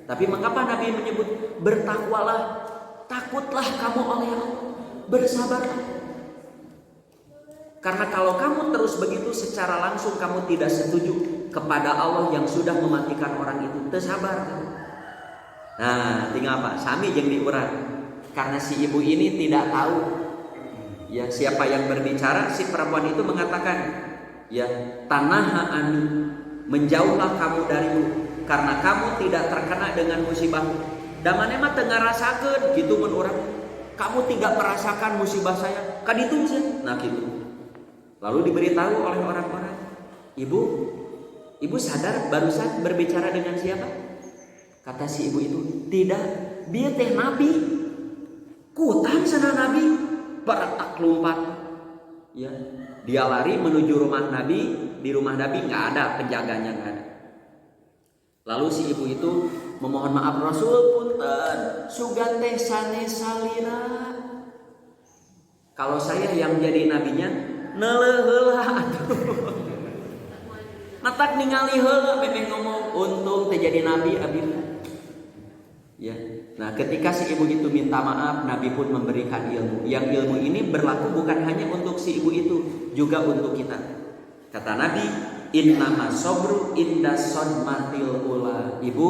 Tapi mengapa Nabi menyebut bertakwalah, takutlah kamu oleh Allah, bersabarlah. Karena kalau kamu terus begitu secara langsung kamu tidak setuju kepada Allah yang sudah mematikan orang itu, tersabar. Nah, tinggal apa? Sami jeung diurang. Karena si ibu ini tidak tahu ya siapa yang berbicara, si perempuan itu mengatakan, ya tanaha ani, menjauhlah kamu dariku karena kamu tidak terkena dengan musibah. Damane mah teu ngarasakeun gitu mun urang. Kamu tidak merasakan musibah saya. Kaditu sih. Nah gitu. Lalu diberitahu oleh orang-orang, ibu sadar barusan berbicara dengan siapa? Kata si ibu itu, tidak, dia teh nabi. Kutan sana nabi, beratak lompat. Ya, dia lari menuju rumah nabi. Di rumah nabi nggak ada penjaganya, nggak ada. Lalu si ibu itu memohon maaf, Rasul punten, sugan teh sanes salira. Kalau saya yang jadi nabinya, neuleul heula atuh. Matak ningali heula memeh ngomong untung teh jadi nabi abi. Ya. Nah, ketika si ibu itu minta maaf, Nabi pun memberikan ilmu. Yang ilmu ini berlaku bukan hanya untuk si ibu itu, juga untuk kita. Kata Nabi, innama sabru inda sadmatil ula. Ibu,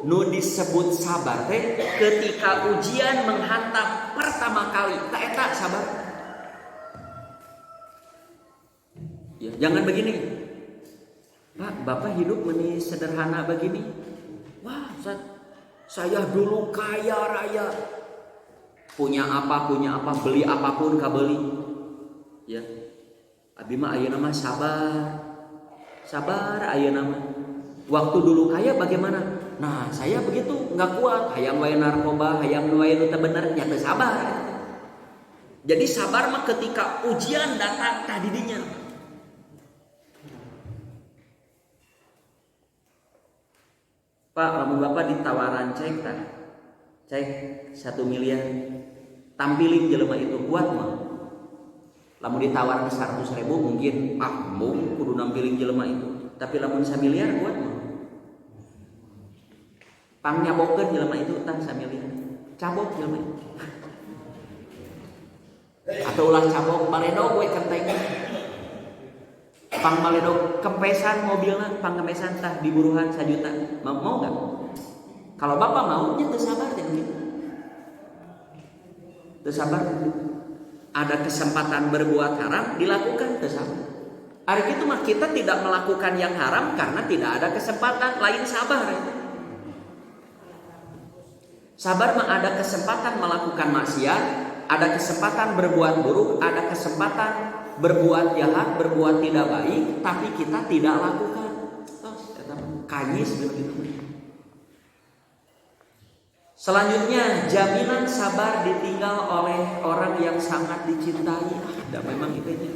nu disebut sabar teh ketika ujian menghantam pertama kali, tak eta sabar. Ya, jangan begini, Pak, Bapak hidup meni sederhana begini. Wah, saya dulu kaya raya, punya apa, beli apapun kabeli. Ya, abi mah ayeuna mah sabar ayeuna mah. Waktu dulu kaya bagaimana? Nah, saya begitu nggak kuat, hayang wae narkoba, hayang wae nu teu bener, nya teu sabar. Jadi sabar mah ketika ujian datang tah didinya. Pak, lamun Bapak ditawaran cek 1 miliar, tampilin jelema itu kuat mah. Lamun ditawaran 100.000 mungkin mung kudu nampilin jelema itu. Tapi lamun 1 miliar kuat mah. Pang nyabokeun jelema itu tah 1 miliar. Cabok jelema itu. Atau ulah cabok baledog we kenteng. Pang baledog kempesan mobilna, pang kempesan tah diburuhan 1 juta. Mau enggak? Kalau Bapak mau nya teu sabar teh gitu. Teu sabar. Ada kesempatan berbuat haram dilakukan teu sabar. Hari itu mah kita tidak melakukan yang haram karena tidak ada kesempatan, lain sabar. Sabar mah ada kesempatan melakukan maksiat, ada kesempatan berbuat buruk, ada kesempatan berbuat jahat, berbuat tidak baik, tapi kita tidak lakukan. Kayis begitu. Selanjutnya, jaminan sabar ditinggal oleh orang yang sangat dicintai. Ada memang itu aja.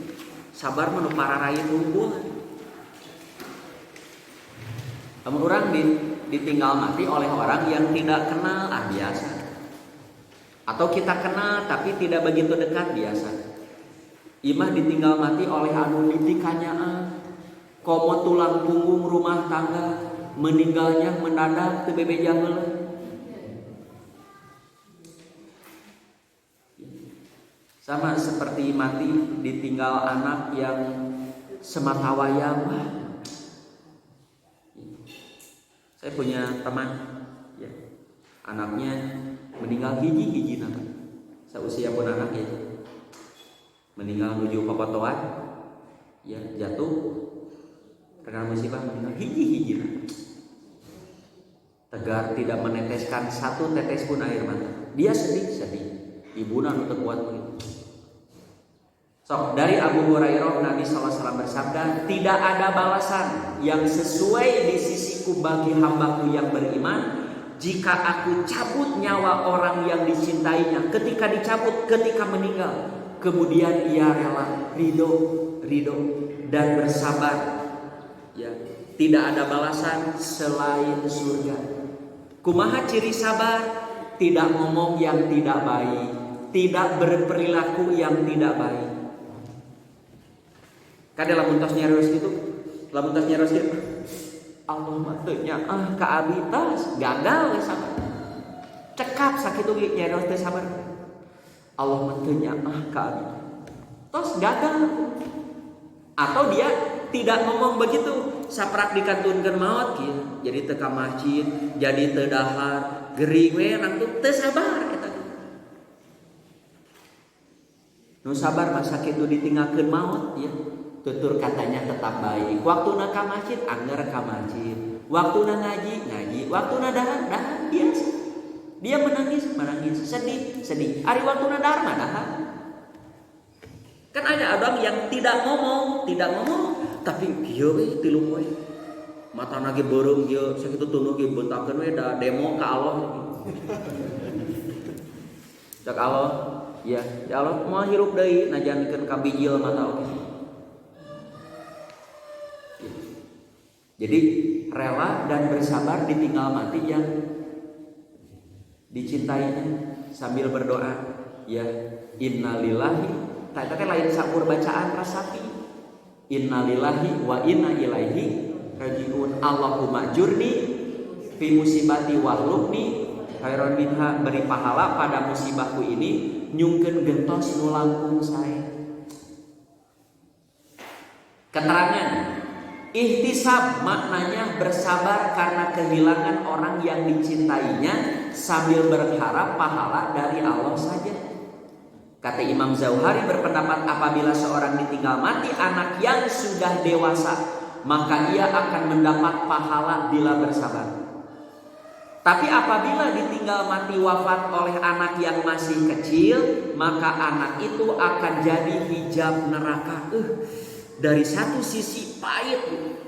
Sabar menu pararain hubungan. Namun orang ditinggal mati oleh orang yang tidak kenal, biasa. Atau kita kenal tapi tidak begitu dekat, biasa. Imah ditinggal mati oleh anu ditikanya komo tulang punggung rumah tangga, meninggalnya mendadak teu bebeja heula. Sama seperti mati ditinggal anak yang sematawayang. Saya punya teman, ya, anaknya meninggal hiji nama, seusia pun anak ya, meninggal menuju pepotoan, ya jatuh karena musibah meninggal hiji nama. Tegar tidak meneteskan satu tetes pun air mata. Dia sedih, ibuna nu teu kuat begitu. So, dari Abu Hurairah Nabi SAW bersabda, tidak ada balasan yang sesuai di sisiku bagi hambaku yang beriman jika aku cabut nyawa orang yang dicintainya. Ketika dicabut, ketika meninggal, kemudian ia rela ridho dan bersabar. Ya, tidak ada balasan selain surga. Kumaha ciri sabar? Tidak ngomong yang tidak baik, tidak berperilaku yang tidak baik. Kada lamun tos nyaros gitu, Allah mah teu nyaah ka abi tas gagal we sabar. Cekap sakitu ge nyaros teu sabar. Allah mah teu nyaah ka abi. Tos gagal. Atau dia tidak ngomong begitu, saprak dikantunkeun maot kieu. Jadi teu ka masjid, jadi teu dahar, gering we nangtung teu sabar eta. Nu sabar mah sakitu ditinggalkeun maot ya. Tutur katanya tetap baik. Waktu na ka masjid, anggar ka masjid. Waktu na ngaji, waktu na dahar biasa. Dia menangis, sedih. Ari waktu na dahar mah dahar. Kan ada orang yang tidak ngomong, tapi kieu we tilu we. Matana ge beureum kieu, sakitu tuluy ge beuntakeun we da demo ka Allah. Cak Allah, ya Allah moal hirup deui najankeun ka bijil mata oge. Jadi rela dan bersabar ditinggal mati yang dicintainya sambil berdoa, ya innalillahi, tadi lain sakur bacaan rasapi, innalillahi wa inna ilaihi rajiun. Allahumma jurni fi musibati wahlubni khairan minha, beri pahala pada musibahku ini, nyungkeun gentos nu langkung sae. Keterangan Ihtisab maknanya bersabar karena kehilangan orang yang dicintainya sambil berharap pahala dari Allah saja. Kata Imam Zauhari berpendapat apabila seorang ditinggal mati anak yang sudah dewasa, maka ia akan mendapat pahala bila bersabar. Tapi apabila ditinggal mati wafat oleh anak yang masih kecil, maka anak itu akan jadi hijab neraka. Dari satu sisi pahit,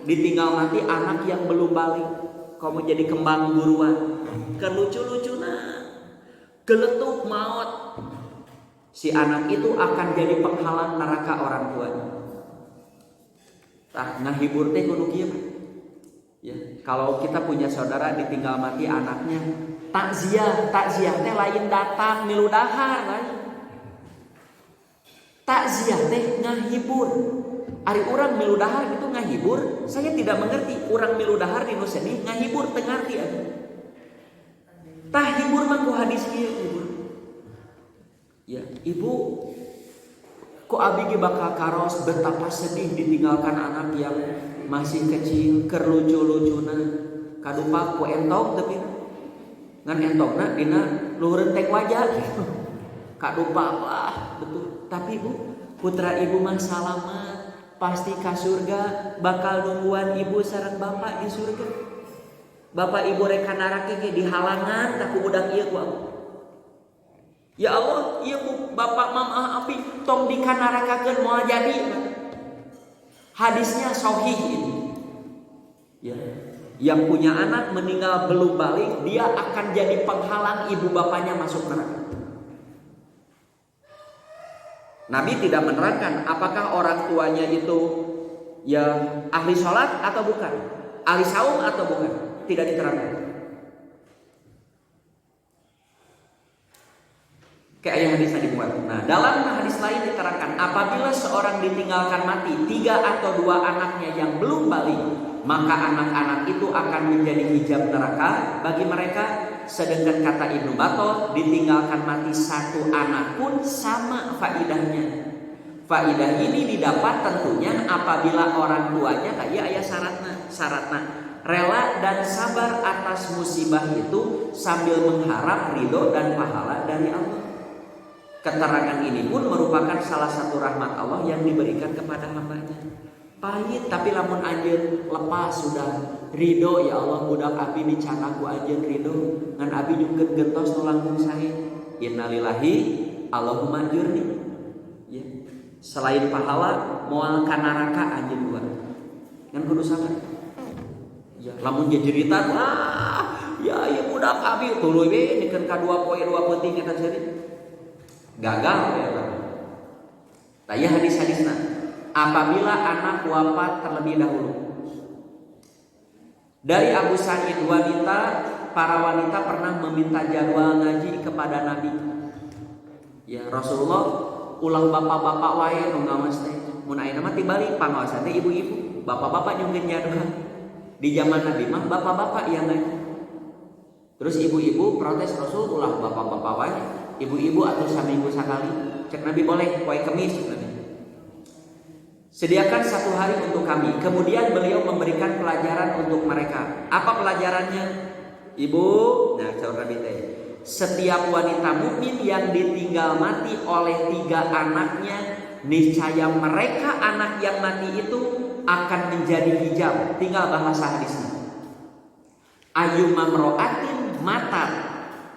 ditinggal mati anak yang belum balik, kamu jadi kembang buruan, kelucu-lucu geletuk maut. Si anak itu akan jadi penghalang neraka orang tuanya. Tah ngahibur teh kudu kieu. Ya, kalau kita punya saudara ditinggal mati anaknya, takziah teh lain datang milu dahar lain. Takziah teh ngahibur. Ari urang milu dahar itu ngahibur, saya tidak mengerti. Urang milu dahar di nu sedih ngahibur teu ngarti atuh. Tah hibur mah ku hadis ieu hibur. Ya, ibu ku abi ge bakal karos betapa sedih ditinggalkan anak yang masih kecil, keur lucu-lucuna. Kadupa ku entong teu ngan entongna dina luhureun tek wajah. Kadupa wah betul. Tapi Bu, putra ibu mah salamat. Pasti ka surga, bakal nungguan ibu sareng bapak di surga. Bapak ibu rek ka neraka ge dihalangan ka ku budak ieu ku Allah. Ya Allah, ieu ku bapak mama abi tong di ka nerakakeun moal jadi. Hadisnya sahih ini. Ya. Yang punya anak meninggal belum balik, dia akan jadi penghalang ibu bapaknya masuk neraka. Nabi tidak menerangkan apakah orang tuanya itu ya ahli sholat atau bukan, ahli saum atau bukan, tidak diterangkan. Kayak ayat hadis tadi buat. Nah, dalam hadis lain diterangkan apabila seorang ditinggalkan mati 3 atau 2 anaknya yang belum balik, maka anak-anak itu akan menjadi hijab neraka bagi mereka. Sedangkan kata Ibnu Battah, ditinggalkan mati 1 anak pun sama faidahnya. Faidah ini didapat tentunya apabila orang tuanya kayak ayah syaratna rela dan sabar atas musibah itu sambil mengharap ridho dan pahala dari Allah. Keterangan ini pun merupakan salah satu rahmat Allah yang diberikan kepada hambanya. Pahit tapi lamun anjeun lepas sudah ridho, ya Allah budak abi dicanang ku anjeun ridho ngan abi nyungkeun gentos nu langkung sae. Innalillahi Allahumma ajurni. Ya. Selain pahala moal ka neraka anjeun buat. Ngan kudu sabar. Ya, lamun jejeritan wah, ya ieu budak abi tuluy we nikeun ka 2 poe 2 peuting eta jadi. Gagal ya Pak. Taya hadis-hadisna. Apabila anak wafat terlebih dahulu. Dari Abu Sa'id para wanita pernah meminta jadwal ngaji kepada Nabi. Ya Rasulullah, ulah bapak-bapak wae nu ngawas teh. Mun ayeuna mah tibalik pangaosan teh ibu-ibu, bapak-bapak nyungkeun jadwal. Di zaman Nabi mah bapak-bapak yang ngaji. Terus ibu-ibu protes Rasul, ulah bapak-bapak wae, ibu-ibu atuh saminggu sakali. Cek Nabi boleh poe Kamis Nabi. Sediakan 1 hari untuk kami. Kemudian beliau memberikan pelajaran untuk mereka. Apa pelajarannya? Ibu, nah cara Nabi teh. Setiap wanita mukmin yang ditinggal mati oleh 3 anaknya, niscaya mereka anak yang mati itu akan menjadi hijab. Tinggal bahasa hadisnya. Ayyuma mro'atin matat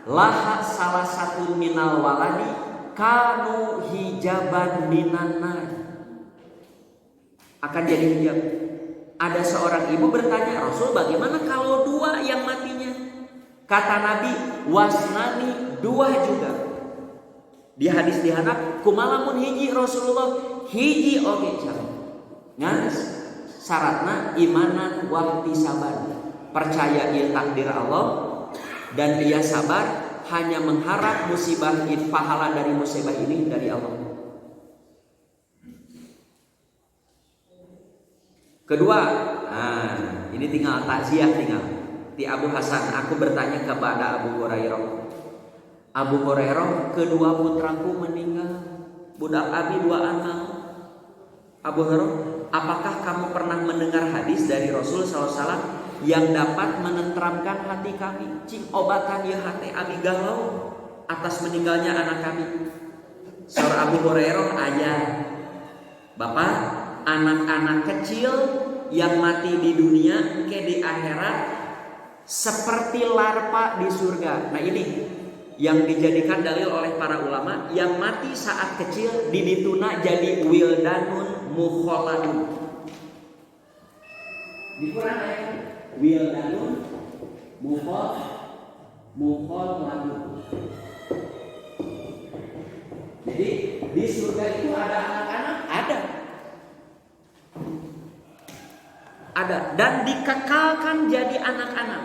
laha salah satu minal waladi kanu hijaban minan nar. Akan jadi hijab. Ada seorang ibu bertanya, Rasul bagaimana kalau 2 yang matinya? Kata Nabi, wasnani 2 juga. Di hadis dihanap, kumalamun hiji Rasulullah, hiji oge cara. Ngan syaratna imanan wahti sabar. Percaya ieu takdir Allah dan dia sabar hanya mengharap musibah ini, pahala dari musibah ini dari Allah. Kedua, ini tinggal takziah tinggal. Di Abu Hasan, aku bertanya kepada Abu Hurairah. Abu Hurairah, kedua putraku meninggal. Budak abi 2 anak. Abu Hurairah, apakah kamu pernah mendengar hadis dari Rasul SAW yang dapat menenteramkan hati kami? Cing obatan ya hati abi galau atas meninggalnya anak kami. Saur Abu Hurairah ayat, Bapak, anak-anak kecil yang mati di dunia ke di akhirat seperti larva di surga. Nah ini yang dijadikan dalil oleh para ulama, yang mati saat kecil didituna jadi wildanun mukhalladun. Di Quran ayat wildanun mukhalladun. Jadi di surga itu ada anak-anak, ada dan dikekalkan jadi anak-anak.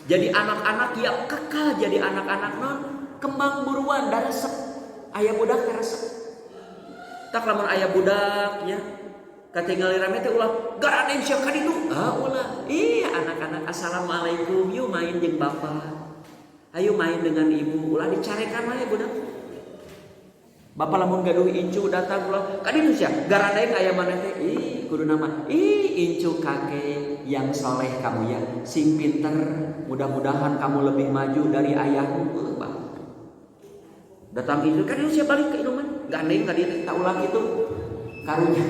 Jadi anak-anak yang kekal jadi anak-anak non kembang buruan dan resep. Aya budak resep. Tak lamun aya budak ya. Katingali rame teh ulah garaden sia ka ditu. Ulah. Iya anak-anak assalamualaikum, yuk main jeung bapak. Ayo main dengan ibu. Ulah dicarekan wae budak. Bapak lamun gaduh incu datang ulah ka ditu sia. Garaden aya maneh teh. Kudu nama. Incu kakek yang soleh kamu ya, sing pinter, mudah-mudahan kamu lebih maju dari ayahmu. Datang itu kan dia balik ke inuman, gandeng tadi tak ulang itu karunya.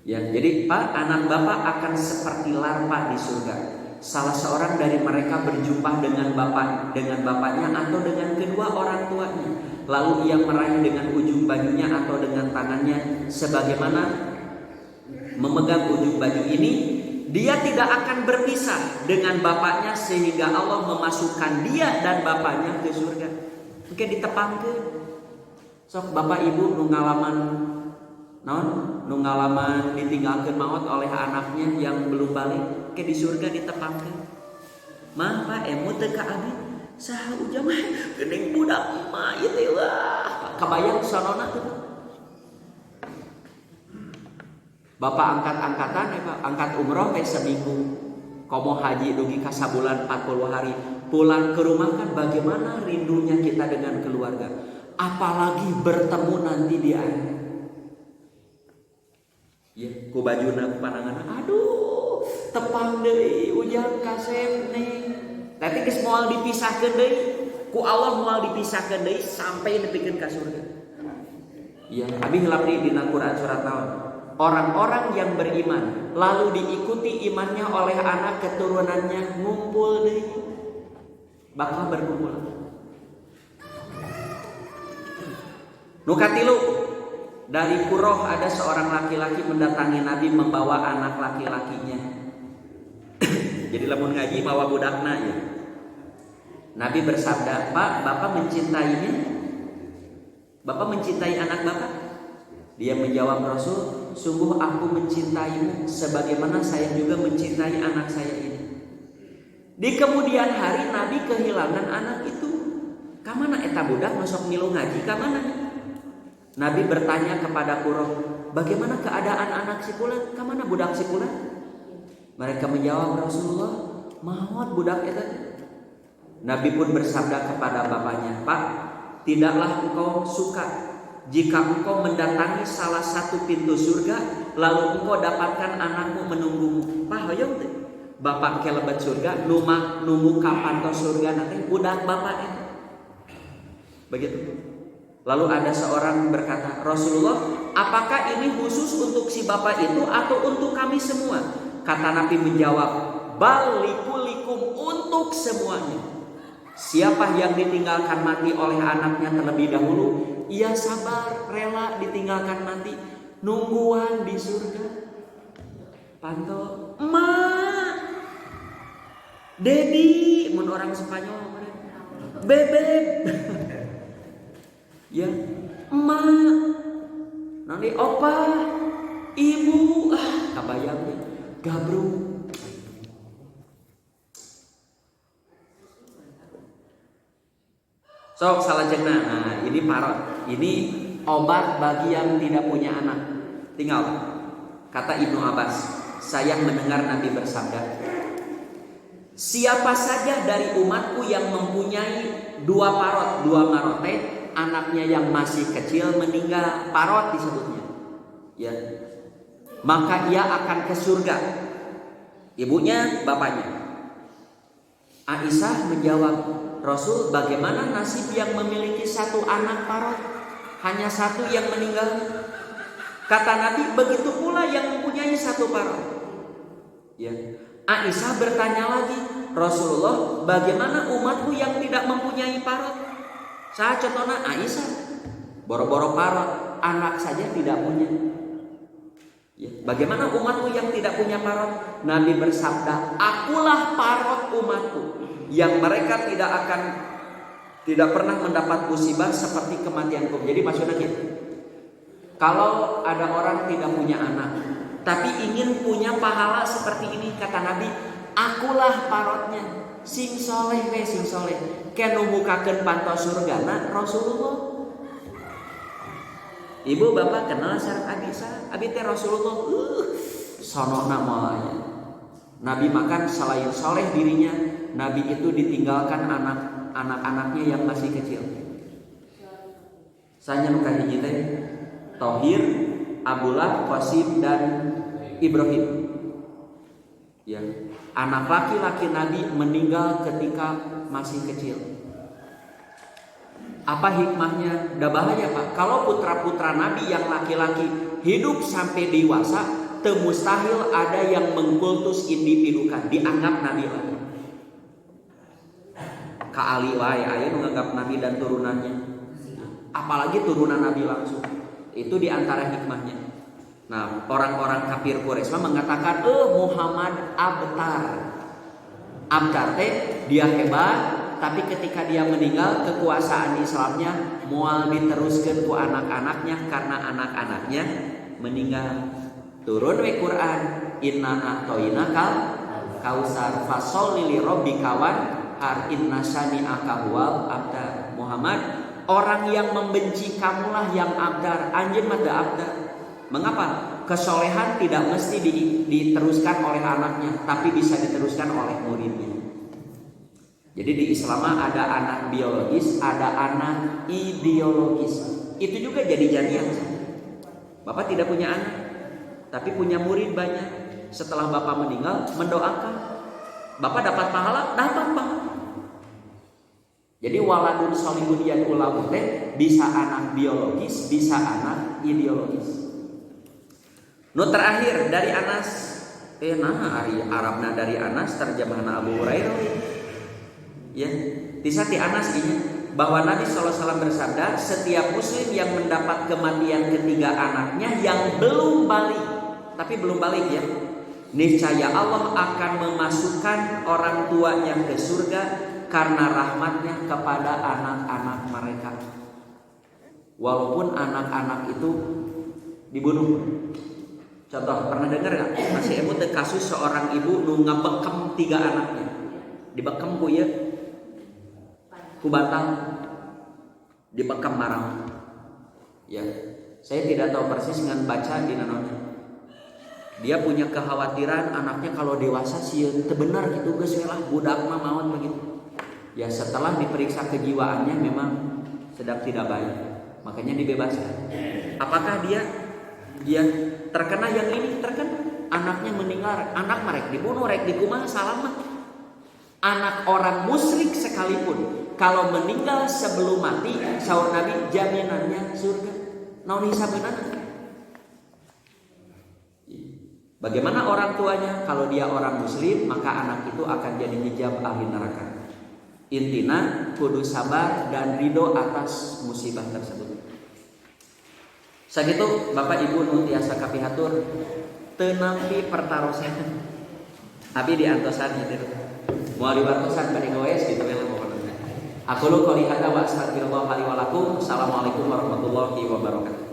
Ya, jadi Pak, anak Bapak akan seperti larva di surga. Salah seorang dari mereka berjumpa dengan bapaknya atau dengan kedua orang tuanya. Lalu ia meraih dengan ujung bajunya atau dengan tangannya sebagaimana memegang ujung baju ini, dia tidak akan berpisah dengan bapaknya sehingga Allah memasukkan dia dan bapaknya ke surga. Mungkin ditepangkeun. Sok bapak ibu nu ngalaman ditinggalkan maut oleh anaknya yang belum balik, ke di surga ditepangkeun. Mah Pak emut teu ka abi. Saha ujang mah geuning budak mah ieu teh wah. Kabayang sanona tuh. Bapak angkat-angkatan Pak, angkat umroh teh seminggu. Komo haji dugi ka sabulan 40 hari. Pulang ke rumah kan bagaimana rindunya kita dengan keluarga. Apalagi bertemu nanti di akhirat. Ya, ku bajuna ku pananganna. Aduh, tepang deui ujang kasep nih. Tapi geus moal dipisahkeun deui. Ku Allah moal dipisahkeun deui sampai nepikeun ka surga. Iya, abi heula di dina Quran surat naon? Orang-orang yang beriman lalu diikuti imannya oleh anak keturunannya ngumpul deui. Bakal berkumpul. Nu katilu, dari Quraish ada seorang laki-laki mendatangi Nabi membawa anak laki-lakinya. Jadi lamun ngaji mawa budakna ya. Nabi bersabda, "Pak, Bapak mencintainya? Bapak mencintai anak Bapak?" Dia menjawab, "Rasul, sungguh aku mencintaimu sebagaimana saya juga mencintai anak saya ini." Di kemudian hari Nabi kehilangan anak itu. Kamana eta budak masuk milu ngaji kamana? Nabi bertanya kepada Quraish, "Bagaimana keadaan anak si fulan? Kamana budak si fulan?" Mereka menjawab, "Rasulullah, maot budak eta." Nabi pun bersabda kepada bapaknya, "Pak, tidaklah engkau suka jika engkau mendatangi salah satu pintu surga lalu engkau dapatkan anakmu menunggumu." Pak hoyong teh bapak ke lebat surga nunggu kapan ke surga nanti budak bapak itu. Begitu. Lalu ada seorang berkata, "Rasulullah, apakah ini khusus untuk si bapak itu atau untuk kami semua?" Kata Nabi menjawab, "Bal likulikum, untuk semuanya." Siapa yang ditinggalkan mati oleh anaknya terlebih dahulu, ia sabar, rela ditinggalkan mati, nungguan di surga. Panto, emak, dedi, mun orang Spanyol, bebek, ya, emak, nanti opa, ibu, kabayang deh, gabrung. Sok salajengna. Nah, ini parot. Ini obat bagi yang tidak punya anak. Tinggal kata Ibnu Abbas, saya mendengar Nabi bersabda, "Siapa saja dari umatku yang mempunyai dua marote, anaknya yang masih kecil meninggal, parot disebutnya, ya, maka ia akan ke surga. Ibunya, bapaknya. Aisyah menjawab, Rasul, bagaimana nasib yang memiliki satu anak parot, hanya satu yang meninggal? Kata Nabi, begitu pula yang mempunyai satu parot. Ya. Aisyah bertanya lagi, Rasulullah, bagaimana umatku yang tidak mempunyai parot? Saya contohnya Aisyah, boro-boro parot, anak saja tidak punya. Ya. Bagaimana umatku yang tidak punya parot? Nabi bersabda, akulah parot umatku, yang mereka tidak pernah mendapat musibah seperti kematianku. Jadi maksudnya gitu, kalau ada orang tidak punya anak, tapi ingin punya pahala seperti ini, kata Nabi, akulah parotnya, sing soleh we sing soleh, kenu mukakeun pantos surgana Rasulullah. Ibu bapak kenal syarat abi teh Rasulullah, sonona malaya. Nabi makan selain soleh dirinya, Nabi itu ditinggalkan anak-anaknya yang masih kecil. Saya nuka hiji teh Thohir, Abdullah, Qasim dan Ibrahim. Ya, anak laki-laki Nabi meninggal ketika masih kecil. Apa hikmahnya? Udah bahaya Pak. Kalau putra-putra Nabi yang laki-laki hidup sampai dewasa, temustahil ada yang mengkultus individukan, dianggap Nabi lagi. Ka Ali wae aya menganggap Nabi dan turunannya. Apalagi turunan Nabi langsung. Itu diantara hikmahnya. Nah, orang-orang kafir Quraisy mengatakan, Muhammad abtar. Abtar teh dia hebat, tapi ketika dia meninggal kekuasaan Islamnya moal diteruskan ku anak-anaknya karena anak-anaknya meninggal. Turun we Quran, inna a'tainakal kausar fasholli li rabbika wanhar inna syani'aka huwal abtar. Muhammad, orang yang membenci kamulah yang abdar, anjeun mah teu abdar. Mengapa? Kesolehan tidak mesti diteruskan oleh anaknya, tapi bisa diteruskan oleh muridnya. Jadi di Islam ada anak biologis, ada anak ideologis. Itu juga jadi jadian. Bapak tidak punya anak, tapi punya murid banyak. Setelah bapak meninggal, mendoakan. Bapak dapat pahala, dapat pahala. Jadi waladun solihun yad'ulahu teh bisa anak biologis, bisa anak ideologis. Nu terakhir dari Anas, ari Arabna dari Anas terjemahna Abu Hurairah. Ya, disati Anas ini bahwa Nabi SAW bersabda, setiap muslim yang mendapat kematian ketiga anaknya yang belum balik, tapi belum balik ya, niscaya Allah akan memasukkan orang tuanya ke surga karena rahmatnya kepada anak-anak mereka. Walaupun anak-anak itu dibunuh. Contoh, pernah dengar gak? Masih emut kasus seorang ibu nu ngabekem 3 anaknya. Dibekem ku ya, ku batang, dibekem marang. Ya, saya tidak tahu persis dengan baca di nanonnya. Dia punya kekhawatiran anaknya kalau dewasa sih teu bener gitu, geus we lah budak mah maot begitu. Ya, setelah diperiksa kejiwaannya memang sedang tidak baik, makanya dibebaskan. Apakah dia terkena yang ini? Terkena. Anaknya meninggal, anak mereka dibunuh, rek dikumaha salamat. Anak orang musyrik sekalipun kalau meninggal sebelum mati, saur Nabi jaminannya surga. Naon hisabeunana? Bagaimana orang tuanya? Kalau dia orang muslim, maka anak itu akan jadi hijab ahli neraka. Intina kudu sabar dan ridho atas musibah tersebut. Sakitu Bapak Ibu nu tiasa kapihatur teu nampi pertarosan. Abi diantosan gitu. Moal diwartosan bade goes gitu we pokona. Aku lu qouli hada wa astaghfirullah li wa lakum. Assalamualaikum warahmatullahi wabarakatuh.